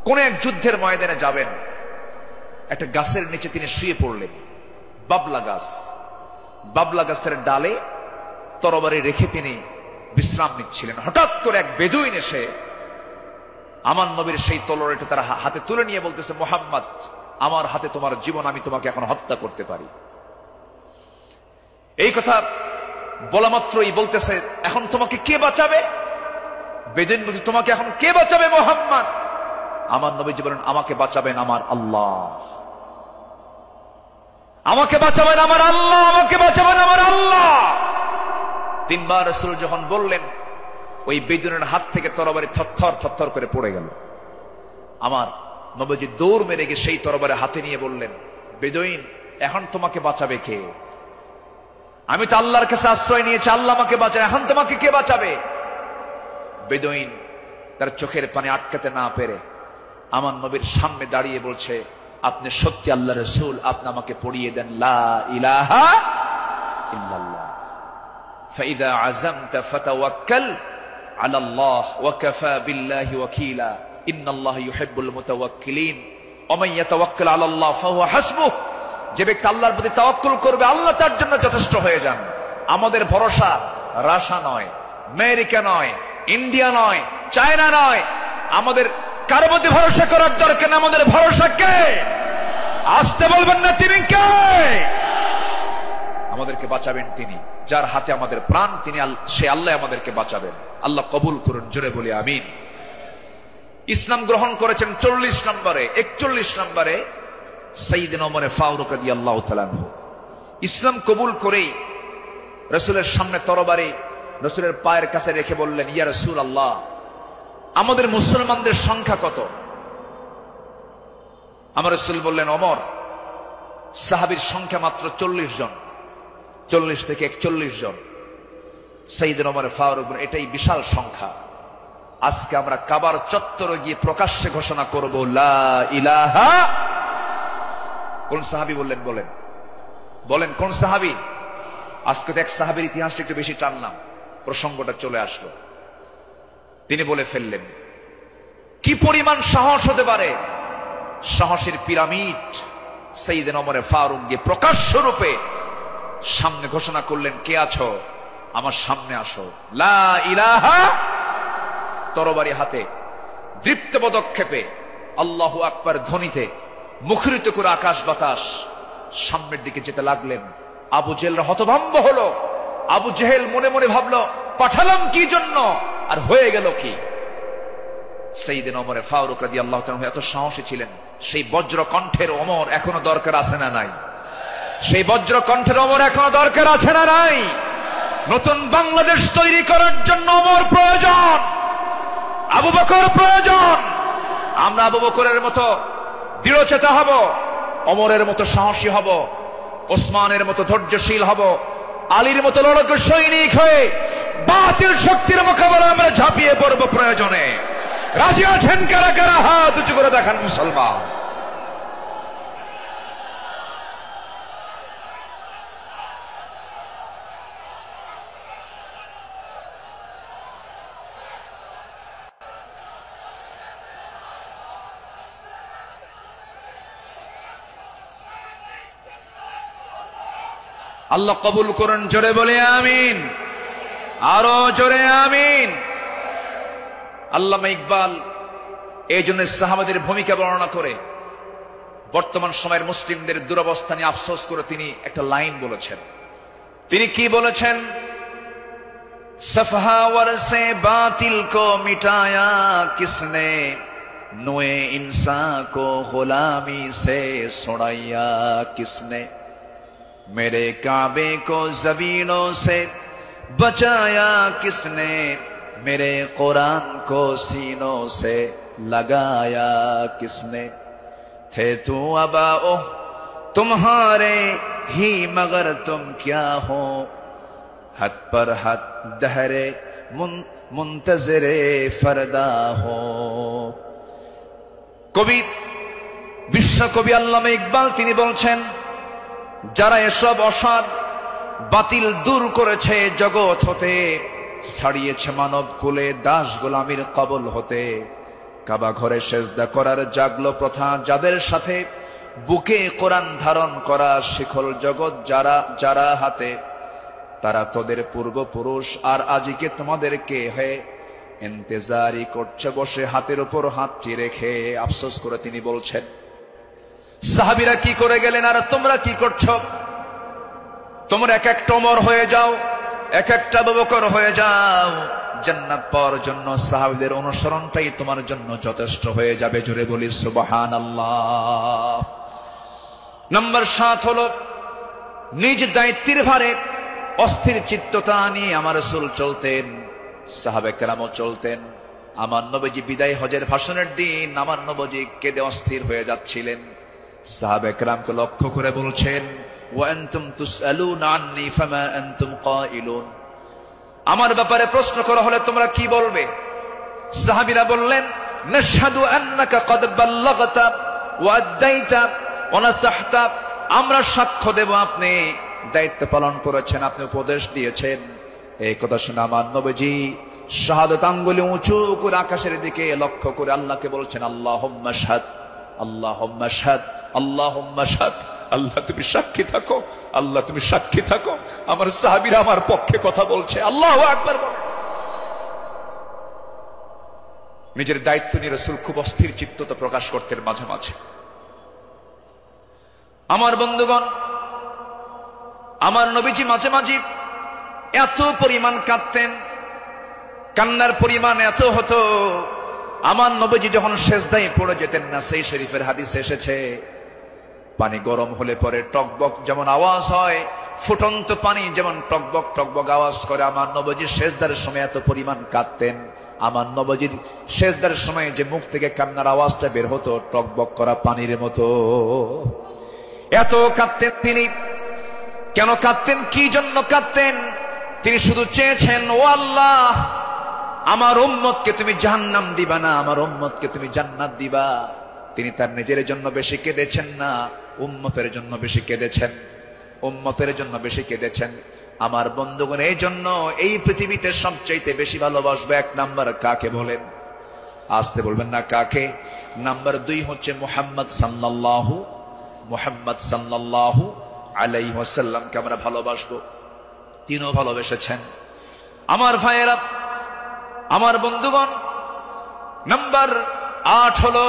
Speaker 1: কোন এক যুদ্ধের ময়দানে যাবেন, একটা গাছের নিচে তিনি শুয়ে পড়লেন, বাবলা গাছ। বাবলা গাছের ডালে তরবারি রেখে তিনি বিশ্রাম নিচ্ছিলেন। হঠাৎ করে এক বেদুইন এসে আমার নবীর সেই তলোয়ারটা তার হাতে তুলে নিয়ে বলতেছে, মুহাম্মদ, আমার হাতে তোমার জীবন, আমি তোমাকে এখন হত্যা করতে পারি। এই কথা বলা মাত্রই বলতেছে, এখন তোমাকে কে বাঁচাবে? বেদুইন বলছে, তোমাকে এখন কে বাঁচাবে মুহাম্মদ? আমার নবীজি বলেন, আমাকে বাঁচাবেন আমার আল্লাহ, আমাকে বাঁচাবেন আমার আল্লাহ, আমাকে বাঁচাবেন আমার আল্লাহ। তিনবার রাসূল যখন বললেন, ওই বেদুইনের হাত থেকে তরবারি থরথর থরথর করে পড়ে গেল। আমার নবীজি দৌড় মেরে গিয়ে সেই তরবারি হাতে নিয়ে বললেন, বেদুইন, এখন তোমাকে বাঁচাবে কে? আমি তো আল্লাহর কাছে আশ্রয় নিয়েছি, আল্লাহ আমাকে বাঁচায়, এখন তোমাকে কে বাঁচাবে? বেদুইন তার চোখের পানি আটকাতে না পেরে আমার নবীর সামনে দাঁড়িয়ে বলছে, আপনি সত্যি আল্লাহ রাসূল, আপনি আমাকে পড়িয়ে দেন লা ইলাহা ইল্লাল্লাহ, ফাইদা আযামতা ফাতাওয়াক্কাল আলাল্লাহ ওয়া কাফা বিল্লাহি ওয়াকিলা, ইন্নাল্লাহা ইউহিব্বুল মুতাওয়াক্কিলিন, ওয়া মান ইয়াতাওয়াক্কাল আলাল্লাহ ফাহুয়া হাসবুহ। যে ব্যক্তি আল্লাহর প্রতি তাওয়াক্কুল করবে, আল্লাহ তার জন্য যথেষ্ট হয়ে যান। আমাদের ভরসা রাশিয়া নয়, আমেরিকা নয়, ইন্ডিয়া নয়, চায়না নয়, আমাদের কারো প্রতি ভরসা করার দরকার না। আমাদের ভরসা কে? আসতে বলবেন না, তিনি কে? আমাদেরকে বাঁচাবেন তিনি, যার হাতে আমাদের প্রাণ, তিনি সে আল্লাহ আমাদেরকে বাঁচাবেন। আল্লাহ কবুল করুন, জোরে বলি আমিন। ইসলাম গ্রহণ করেছেন 40 নম্বরে, 41 নম্বরে সাইয়েদনা ওমর ফারুক রাদিয়াল্লাহু তাআলা আনহু। ইসলাম কবুল করেই রাসূলের সামনে তরবারি রাসূলের পায়ের কাছে রেখে বললেন, ইয়া রাসূলুল্লাহ, আমাদের মুসলমানদের সংখ্যা কত? আমার রাসূল বললেন, ওমর, সাহাবীর সংখ্যা মাত্র 40 জন, 40 থেকে 41 জন। সাইয়েদনা ওমর ফারুক বলেন, এটাই বিশাল সংখ্যা। আজকে আমরা কাবার চত্বরে গিয়ে প্রকাশ্যে ঘোষণা করব লা ইলাহা। কোন সাহাবী বললেন? বলেন বলেন, কোন সাহাবী? আজকে তো এক সাহাবীর ইতিহাসটা একটু বেশি টানলাম, প্রসঙ্গটা চলে আসলো। তিনি বলে ফেললেন, কি পরিমাণ সাহস হতে পারে! সাহসের পিরামিড। সাইয়েদনা ওমর ফারুক গিয়ে প্রকাশ্য রূপে সামনে ঘোষণা করলেন, কে আছো? আমার সামনে আসো, লা ইলাহা। তরবারি হাতে দৃপ্ত পদক্ষেপে আল্লাহু আকবার ধ্বনিতে মুখরিত করে আকাশ বাতাস সামনের দিকে যেতে লাগলেন। আবু জেহেল হতভম্ব হলো। আবু জেহেল মনে মনে ভাবলো, পাঠালাম কি জন্য, আর হয়ে গেল কি? সাইয়েদনা ওমর ফারুক রাদিয়াল্লাহু তাআলা এত সাহসী ছিলেন, সেই বজ্র কণ্ঠের ওমর এখনো দরকার আছে না নাই? সেই বজ্র কণ্ঠের ওমর এখনো দরকার আছে না নাই? নতুন বাংলাদেশ তৈরি করার জন্য ওমর প্রয়োজন, আবু বকর প্রয়োজন। আমরা আবু বকরের মতো দৃঢ়চেতা হব, ওমরের মতো সাহসী হব, ওসমানের মতো ধৈর্যশীল হব, আলীর মতো লড়াকু সৈনিক হয়ে বাতিল শক্তির মোকাবেলায় আমরা ঝাঁপিয়ে পড়ব প্রয়োজনে। রাজি আছেন কারা কারা? হাত উঁচু করে দেখান মুসলমান। আল্লাহ কবুল করুন, জোরে বলে আমিন, আরো জোরে আমিন। আল্লামা ইকবাল এই জন্য সাহাবাদের ভূমিকা বর্ণনা করে বর্তমান সময়ের মুসলিমদের দুরবস্থা নিয়ে আফসোস করে তিনি একটা লাইন বলেছেন। তিনি কি বলেছেন? সফহাওয়ার সে বাতিল কো মিটায়া কিসনে, নুয়ে ইনসা কো গুলামি সে ছুড়াইয়া কিসনে, मेरे काबे को जमीनों से बचाया किसने, मेरे कुरान को सीनों से लगाया किसने, थे तू अबाओ तुम्हारे ही मगर तुम क्या हो, हद पर हद दहरे मुंतजरे फरदा हो। কবি, বিশ্বকবি আল্লামা ইকবাল তিনি বলছেন, যারা এসব অসার বাতিল দূর করেছে জগৎ হতে, ছাড়িয়েছে মানব কুলে দাস গোলামির কবল হতে, কাবা ঘরে সেজদা করার জাগলো প্রথা যাদের সাথে, বুকে কোরআন ধারণ করা শিখল জগৎ যারা হাতে, তারা তোদের পূর্বপুরুষ আর আজকে তোমাদেরকে হে ইন্তেজারি করছে বসে হাতের উপর হাতটি রেখে। আফসোস করে তিনি বলছেন, সাহাবীরা কি করে গেলেন আর তোমরা কি করছো? তোমরা এক একটা ওমর হয়ে যাও, এক একটা আবু বকর হয়ে যাও, জান্নাত পাওয়ার জন্য সাহাবীদের অনুসরণটাই তোমার জন্য যথেষ্ট হয়ে যাবে। জোরে বলি সুবহানাল্লাহ। নাম্বার 7 হলো নিজ দায়িত্বের ভারে অস্থির চিত্ততা নিয়ে আমার রাসূল চলতেন, সাহাবে কেরামও চলতেন। আমার নবীজি বিদায় হজের ভাষণের দিন আমার নবীজি কেঁদে অস্থির হয়ে যাচ্ছিলেন। সাহাবে কেরামকে লক্ষ্য করে বলছেন, ওয়া আনতুম তুসআলুনা আন্নী ফামা আনতুম কাইলুন, আমার ব্যাপারে প্রশ্ন করা হলে তোমরা কি বলবে? সাহাবীরা বললেন, নাশহাদু আন্নাকা ক্বাদ বাল্লাগতা ওয়া আদাইতা ওয়া নাসাহতা, আমরা সাক্ষ্য দেব আপনি দায়িত্ব পালন করেছেন, আপনি উপদেশ দিয়েছেন। এই কথা শুনে আমার নবীজি শাহাদাত আঙ্গুলে উঁচু করে আকাশের দিকে লক্ষ্য করে আল্লাহকে বলছেন, আল্লাহুম্মা শাহাদ, আল্লাহুম্মা শাহাদ, আল্লাহুম্মা শাহাদ। আল্লাহ তুমি সাক্ষী থাকো, আল্লাহ তুমি সাক্ষী থাকো, আমার সাহাবীরা আমার পক্ষে কথা বলছে। আল্লাহু আকবার বলেন। নিজের দায়িত্ব নিয়ে রাসূল খুব অস্থির চিত্ততা প্রকাশ করতেন মাঝে মাঝে। আমার বন্ধুগণ, আমার নবীজি মাঝে মাঝে এত পরিমাণ কাঁদতেন, কান্নার পরিমাণ এত হতো, আমার নবীজি যখন সেজদায় পড়ে যেতেন না, সেই শরীফের হাদিসে এসেছে, পানি গরম হলে পরে টকবক যেমন আওয়াজ হয়, ফুটন্ত পানি যেমন টকবক টকবক আওয়াজ করে, আমার নবীজি সেজদার সময় এত পরিমাণ কাঁদতেন। আমার নবীজির সেজদার সময় যে মুখ থেকে কান্নার আওয়াজটা বের হতো টকবক করা পানির মতো, এত কাঁদতেন তিনি। কেন কাঁদতেন, কি জন্য কাঁদতেন? তিনি শুধু চেয়েছেন, ও আল্লাহ, আমার উম্মতকে তুমি জাহান্নাম দিবা না, আমার উম্মতকে তুমি জান্নাত দিবা। তিনি তার নিজের জন্য বেশি কেঁদেছেন না, উম্মতের জন্য বেশি কেঁদেছেন, উম্মতের জন্য বেশি কেঁদেছেন। আমার বন্ধুগণ, এই জন্য এই পৃথিবীতে সবচাইতে বেশি ভালোবাসবে 1 নাম্বার কাকে বলেন? আসতে বলবেন না কাকে। নাম্বার 2 হচ্ছে মুহাম্মদ সাল্লাল্লাহু আলাইহি ওয়াসাল্লামকে আমরা ভালোবাসবো। তিনিও ভালোবেসেছেন। আমার ভাইয়েরা, আমার বন্ধুগণ, নাম্বার 8 হলো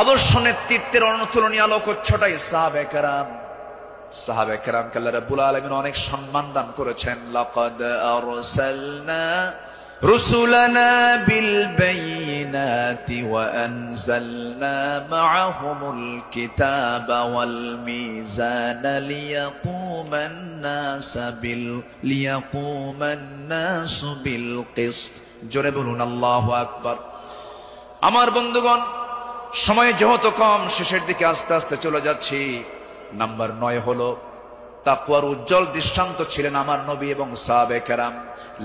Speaker 1: আদর্শ নেতৃত্বের অনুতুলনীয় আলোকচ্ছটাই সাহাবে কেরাম। সাহাবে কেরামকে আল্লাহ রাব্বুল আলামিন অনেক সম্মান দান করেছেন। লাকাদ আরসালনা রুসুলানা বিল বাইয়িনাতি ওয়া আনজালনা মাআহুমুল কিতাবা ওয়াল মিজানা লিয়াকুমান নাসু বিল কিসত। জোরে বলুন আল্লাহু আকবার। আমার বন্ধুগণ, সময় যেহেতু কম, শেষের দিকে আস্তে আস্তে চলে যাচ্ছি। নাম্বার 9 হলো তাকওয়ার উজ্জ্বল দৃষ্টান্ত ছিলেন আমার নবী এবং সাহাবে কেরাম।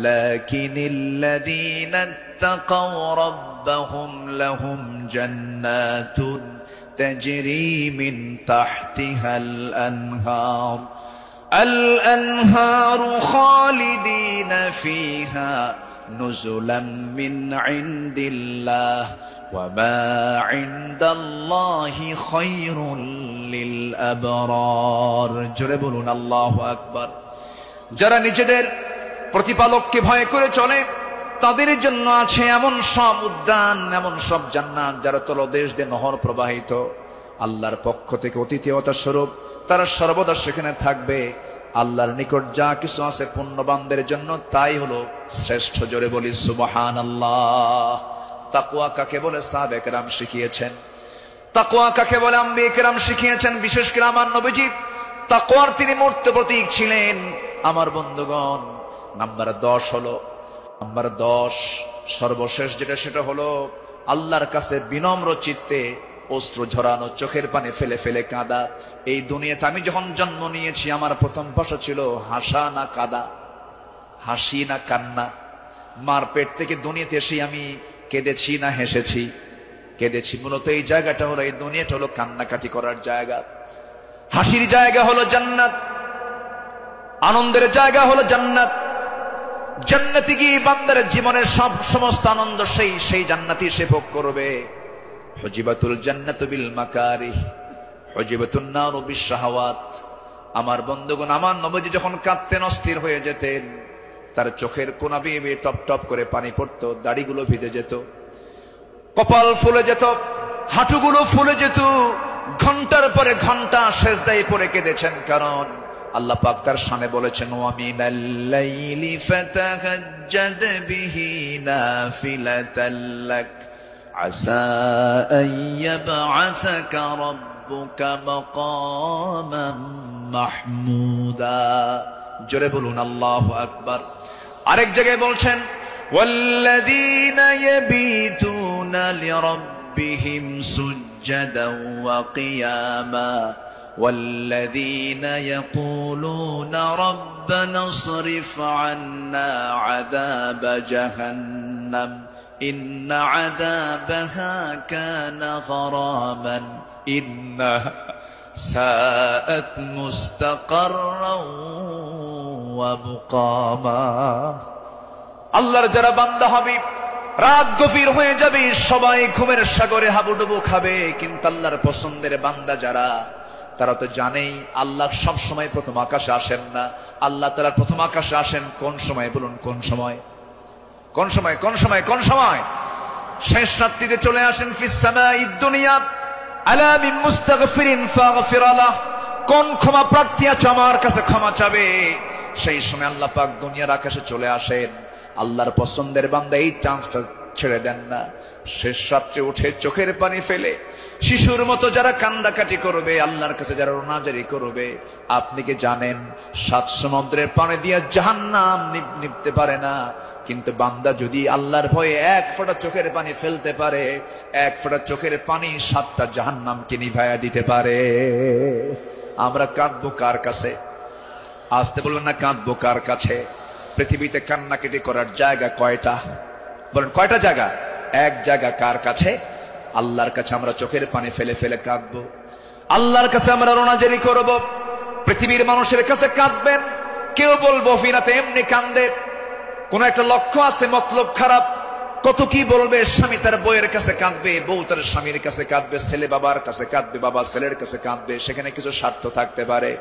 Speaker 1: লাকিনিল্লাযীনা তাকাও রাব্বাহুম লাহুম জান্নাতুন তাজরি মিন তাহতিহাল আনহার আল-আনহারু খালিদিনা ফিহা নুজুলাম মিন ইনদিল্লাহ ওয়া মা ইনদাল্লাহি খায়রুল লিল আবরার। জোরে বলুন আল্লাহু আকবার। যারা নিজেদের প্রতিপালককে ভয় করে চলে, তাদের জন্য আছে এমন সব উদ্যান, এমন সব জান্নাত যারা তলদেশ দিয়ে নহর প্রবাহিত। আল্লাহর পক্ষ থেকে অতিথিয়তা স্বরূপ তারা সর্বদা সেখানে থাকবে। আল্লাহর নিকট যা কিছু আছে পুণ্যবানদের জন্য তাই হলো শ্রেষ্ঠ। জোরে বলি সুবহানাল্লাহ। তাকওয়া কাকে বলে সাহাবে কেরাম শিখিয়েছেন, তাকওয়া কাকে বলে আম্বিয়ে কেরাম শিখিয়েছেন। বিশেষ করে আমার নবীজি তাকওয়ার তিনি মূর্ত প্রতীক ছিলেন। আমার বন্ধুগণ, নাম্বার 10 হলো, নাম্বার 10 সর্বশেষ যেটা, সেটা হলো আল্লাহর কাছে বিনম্র চিত্তে অশ্রু ঝরানো, চোখের পানি ফেলে ফেলে কাঁদা। এই দুনিয়াতে আমি যখন জন্ম নিয়েছি আমার প্রথম ভাষা ছিল হাসা না কাঁদা, হাসি না কান্না। মার পেট থেকে দুনিয়াতে এসে আমি কেঁদেছি না হেসেছি? কেঁদেছি। মূলত এই জায়গাটা হলো, এই দুনিয়াটা হলো কান্নাকাটি করার জায়গা। হাসির জায়গা হলো জান্নাত, আনন্দের জায়গা হলো জান্নাত। জান্নাতে গিয়ে বান্দার জীবনের সমস্ত আনন্দ সেই জান্নাতই সে ভোগ করবে। হুজিবাতুল জান্নাতু বিল মাকারিহ, হুজিবাতুন নারু বিশ শাহাওয়াত। আমার বন্ধুগণ, আমার নবীজি যখন কাঁদতেন, অস্থির হয়ে যেতেন, তার চোখের কোনা বেয়ে বেয়ে টপ টপ করে পানি পড়তো, দাড়িগুলো ভিজে যেত, কপাল ফুলে যেত, হাঁটুগুলো ফুলে যেত। ঘন্টার পরে ঘন্টা সেজদায় পড়ে কেঁদেছেন, কারণ আল্লাহ পাক তার শানে বলেছেন, ওয়া মিনাল লাইলি ফাতাহাজ্জাদ বিহি নাফিলাতাল লাক আসা আন ইয়াবআসাকা রাব্বুকা মাকামান মাহমুদা। জোরে বলুন আল্লাহু আকবার। আরেক জায়গায় বলছেন, ওয়াল্লাযীনা ইয়াবিতুনা লিরাব্বিহিম সুজ্জাদান ওয়া কিয়ামা والذين يقولون ربنا اصرف عنا عذاب جهنم إن عذابها كان غراما إنها ساءت مستقرا ومقاما। আল্লাহর যারা বান্দা হবে, রাত গভীর হয়ে যাবে, সবাই ঘুমের সাগরে হাবুডুবু খাবে, কিন্তু আল্লাহর পছন্দের বান্দা যারা, তারা তো জানেই আল্লাহ সব সময় প্রথম আকাশে আসেন না। আল্লাহ তাআলা প্রথম আকাশে আসেন কোন সময়? বলুন কোন সময়? কোন সময়? কোন সময়? কোন সময়? শেষ রাত্রিতে চলে আসেন। ফিস সামাঈদ দুনিয়া আলা মিন মুস্তাগফিরিন ফাগফির লাহ। কোন ক্ষমা প্রার্থী আছে আমার কাছে ক্ষমা চাবে? সেই সময় আল্লাহ পাক দুনিয়ার আকাশে চলে আসেন। আল্লাহর পছন্দের বান্দা এই চান্সটা ছেড়ে দেন না। শেষ রাত্রে উঠে চোখের পানি ফেলে শিশুর মতো যারা কান্দাকাটি করবে, আল্লাহর কাছে যারা রোনাজারি করবে, আপনি কি জানেন 7 সমুদ্রের পানি দিয়ে জাহান্নাম নিভতে পারে না, কিন্তু বান্দা যদি আল্লাহর ভয়ে 1 ফোঁটা চোখের পানি ফেলতে পারে, 1 ফোঁটা চোখের পানি 7টা জাহান্নামকে নিভাইয়া দিতে পারে। আমরা কাঁদবো কার কাছে? আসতে বলবেন না, কাঁদবো কার কাছে? পৃথিবীতে কান্নাকাটি করার জায়গা কয়টা? বলেন কয়টা জায়গা? এক জায়গা। কার কাছে? আল্লাহর কাছে আমরা চোখের পানি ফেলে ফেলে কাঁদবো, আল্লাহর কাছে আমরা রোনাজারি করব। পৃথিবীর মানুষের কাছে কাঁদবেন, কেউ বলবো ফিরাতে এমনি কান্দে, কোন একটা লক্ষ্য আছে, মতলব খারাপ। কত কি বলবে, স্বামী তার বউয়ের কাছে কাঁদবে, বউ তার স্বামীর কাছে কাঁদবে, ছেলে বাবার কাছে কাঁদবে, বাবা ছেলের কাছে কাঁদবে, সেখানে কিছু স্বার্থ থাকতে পারে।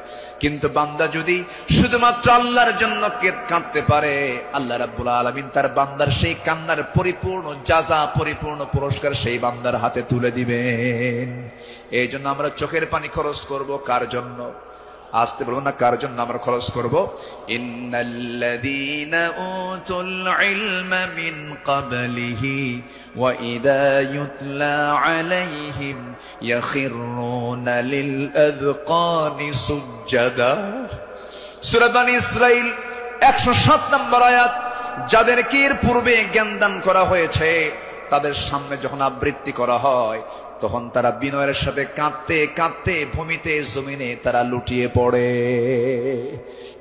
Speaker 1: কিন্তু বান্দা যদি শুধুমাত্র আল্লাহর জন্য কাঁদতে পারে, আল্লাহ রাব্বুল আলামিন তার বান্দার সেই কান্নার পরিপূর্ণ জাযা, পরিপূর্ণ পুরস্কার সেই বান্দার হাতে তুলে দিবেন। এই জন্য আমরা চোখের পানি খরচ করব কার জন্য? আসতে বলবো না, কার জন্য আমরা খরচ করব? ইন্নাল্লাযীনা উতুল ইলমা মিন ক্বাবলিহি ওয়া ইযা ইউতলা আলাইহিম ইয়াখিরুনা লিল আযকানি সুজ্জাদা। সূরা বনী ইসরাঈল 107 নম্বর আয়াত। যাদেরকে এর পূর্বে জ্ঞান দান করা হয়েছে, তাদের সামনে যখন আবৃত্তি করা হয়, তখন তারা বিনয়ের সাথে কাঁদতে কাঁদতে ভূমিতে জমিনে তারা লুটিয়ে পড়ে।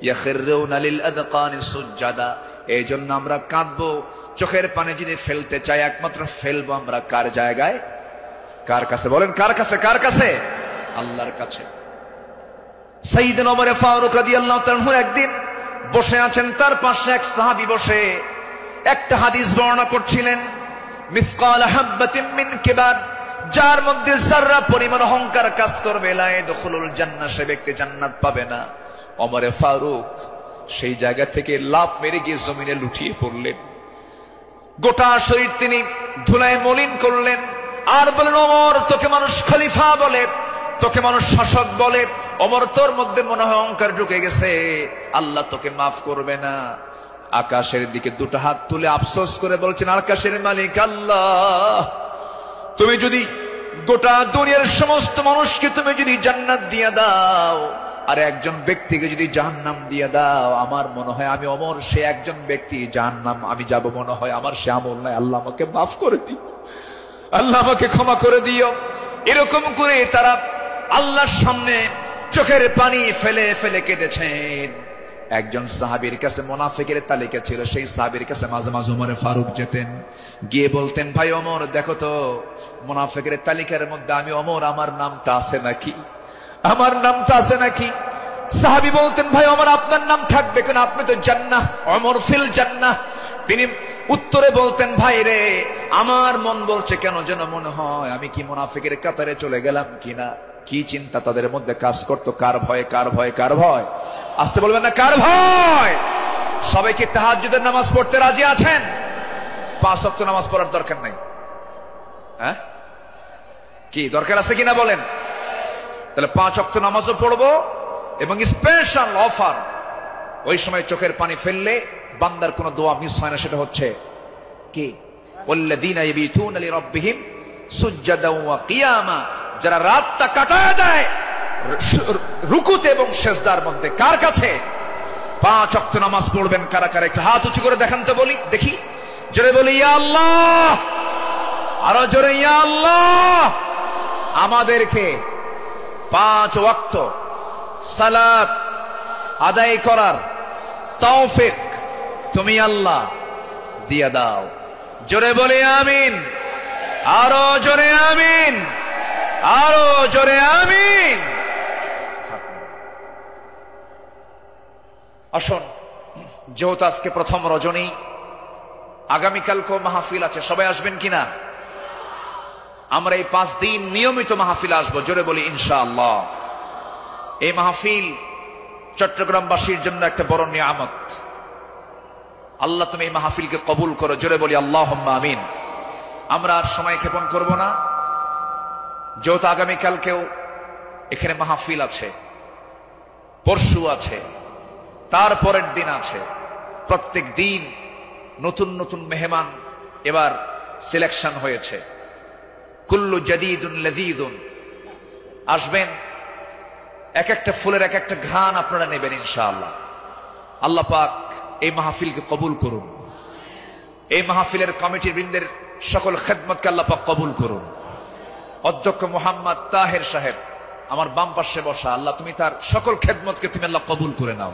Speaker 1: ইয়াখিরুনা লিল আযকানি সুজ্জাদা। এই জন্য আমরা কাঁদবো। চোখের পানি যদি ফেলতে চাই, একমাত্র ফেলবো আমরা কার জায়গায়? কার কাছে? বলেন কার কাছে? কার কাছে? আল্লাহর কাছে। সাইয়েদনা ওমর ফারুক রাদিয়াল্লাহু তাআলা একদিন বসে আছেন, তার পাশে এক সাহাবী বসে একটা হাদিস বর্ণনা করছিলেন। মিসকাল হাববাতিন মিন কিবার, যার মধ্যে যাররা পরিমাণ অহংকার কাজ করবে, লা ইয়াদখুলুল জান্নাহ, সে ব্যক্তি জান্নাত পাবে না। ওমর ফারুক সেই জায়গা থেকে লাফ মেরে গিয়ে জমিনে লুটিয়ে পড়লেন। গোটা শরীর তিনি ধুলায় মলিন করলেন, আর বলেন, ওমর, তোকে মানুষ খলিফা বলে, তোকে মানুষ শাসক বলে, ওমর তোর মধ্যে মনে হয় অহংকার ঢুকে গেছে, আল্লাহ তোকে মাফ করবে না। আকাশের দিকে দুটো হাত তুলে আফসোস করে বলছেন, আকাশের মালিক আল্লাহ, তুমি যদি গোটা দুনিয়ার সমস্ত মানুষকে তুমি যদি জান্নাত দিয়ে দাও, আর একজন ব্যক্তিকে যদি জাহান্নাম দিয়ে দাও, আমার মনে হয় আমি ওমর সে একজন ব্যক্তি, জাহান্নাম আমি যাব মনে হয়, আমার সে আমল নাই, আল্লাহ আমাকে মাফ করে দিও, আল্লাহ আমাকে ক্ষমা করে দিও। এরকম করে তারা আল্লাহর সামনে চোখের পানি ফেলে ফেলে কেঁদেছেন। একজন সাহাবীর কাছে মুনাফিকের তালিকা ছিল, সেই সাহাবীর কাছে মাঝে মাঝে ওমর ফারুক যেতেন, গিয়ে বলতেন, ভাই ওমর, দেখো তো মুনাফিকের তালিকার মধ্যে আমি ওমর, আমার নামটা আছে নাকি? আমার নামটা আছে নাকি? সাহাবী বলতেন, ভাই আমার আপনার নাম থাকবে কেন, আপনি তো জান্নাহ, ওমর ফিল জান্নাহ। তিনি উত্তরে বলতেন, ভাই রে আমার মন বলছে কেন যেন মনে হয় আমি কি মুনাফিকের কাতারে চলে গেলাম কিনা। কি চিন্তা তাদের মধ্যে কাজ করতো, কার ভয় কার ভয় কার ভয়? আসতে বলবেন না, কার ভয়? সবাই কি তাহাজ্জুদের নামাজ পড়তে রাজি আছেন? 5 ওয়াক্ত নামাজ পড়ার দরকার নাই, হ্যাঁ কি দরকার আছে কিনা বলেন? তাহলে 5 ওয়াক্ত নামাজও পড়বো, এবং স্পেশাল অফার, ওই সময় চোখের পানি ফেললে বান্দার কোনো দোয়া মিস হয় না, সেটা হচ্ছে কি? ওয়াল্লাযীনা ইয়াবিতুনা লিরাব্বিহিম সুজদান ওয়া কিয়ামা, যারা রাতটা কাটায় দেয় রুকুতে এবং সিজদার মধ্যে। কার কাছে? 5 ওয়াক্ত নামাজ পড়বেন কারা কারা, একটু হাত উঁচু করে দেখান তো বলি, দেখি। জোরে বলি ইয়া আল্লাহ, আরো জোরে ইয়া আল্লাহ। আমাদেরকে 5 ওয়াক্ত সালাত আদায় করার তৌফিক তুমি আল্লাহ দিয়া দাও। জোরে বলি আমিন, আরো জোরে আমিন, আরো জোরে আমিন। আসুন, যেহেতু আজকে প্রথম রজনী, আগামীকালকেও মাহফিল আছে, সবাই আসবেন কিনা? আমরা এই 5 দিন নিয়মিত মাহফিল আসবো। জোরে বলি ইনশাআল্লাহ। এই মাহফিল চট্টগ্রামবাসীর জন্য একটা বড় নিয়ামত। আল্লাহ তুমি এই মাহফিলকে কবুল করো। জোরে বলি আল্লাহুম্মা আমিন। আমরা আর সময় ক্ষেপণ করব না, যেহেতু আগামীকালকেও এখানে মাহফিল আছে, পরশু আছে, তারপরের দিন আছে। প্রত্যেক দিন নতুন নতুন মেহমান এবার সিলেকশন হয়েছে। কুল্লু জাদীদুন লাযীযুন, আসবেন, এক একটা ফুলের এক একটা ঘ্রাণ আপনারা নেবেন ইনশাআল্লাহ। আল্লাহ পাক এই মাহফিলকে কবুল করুন। এই মাহফিলের কমিটির বৃন্দের সকল খেদমতকে আল্লাহ পাক কবুল করুন। অধ্যক্ষ মোহাম্মদ তাহের সাহেব আমার বাম পাশে বসা, আল্লাহ তুমি তার সকল খেদমতকে তুমি আল্লাহ কবুল করে নাও।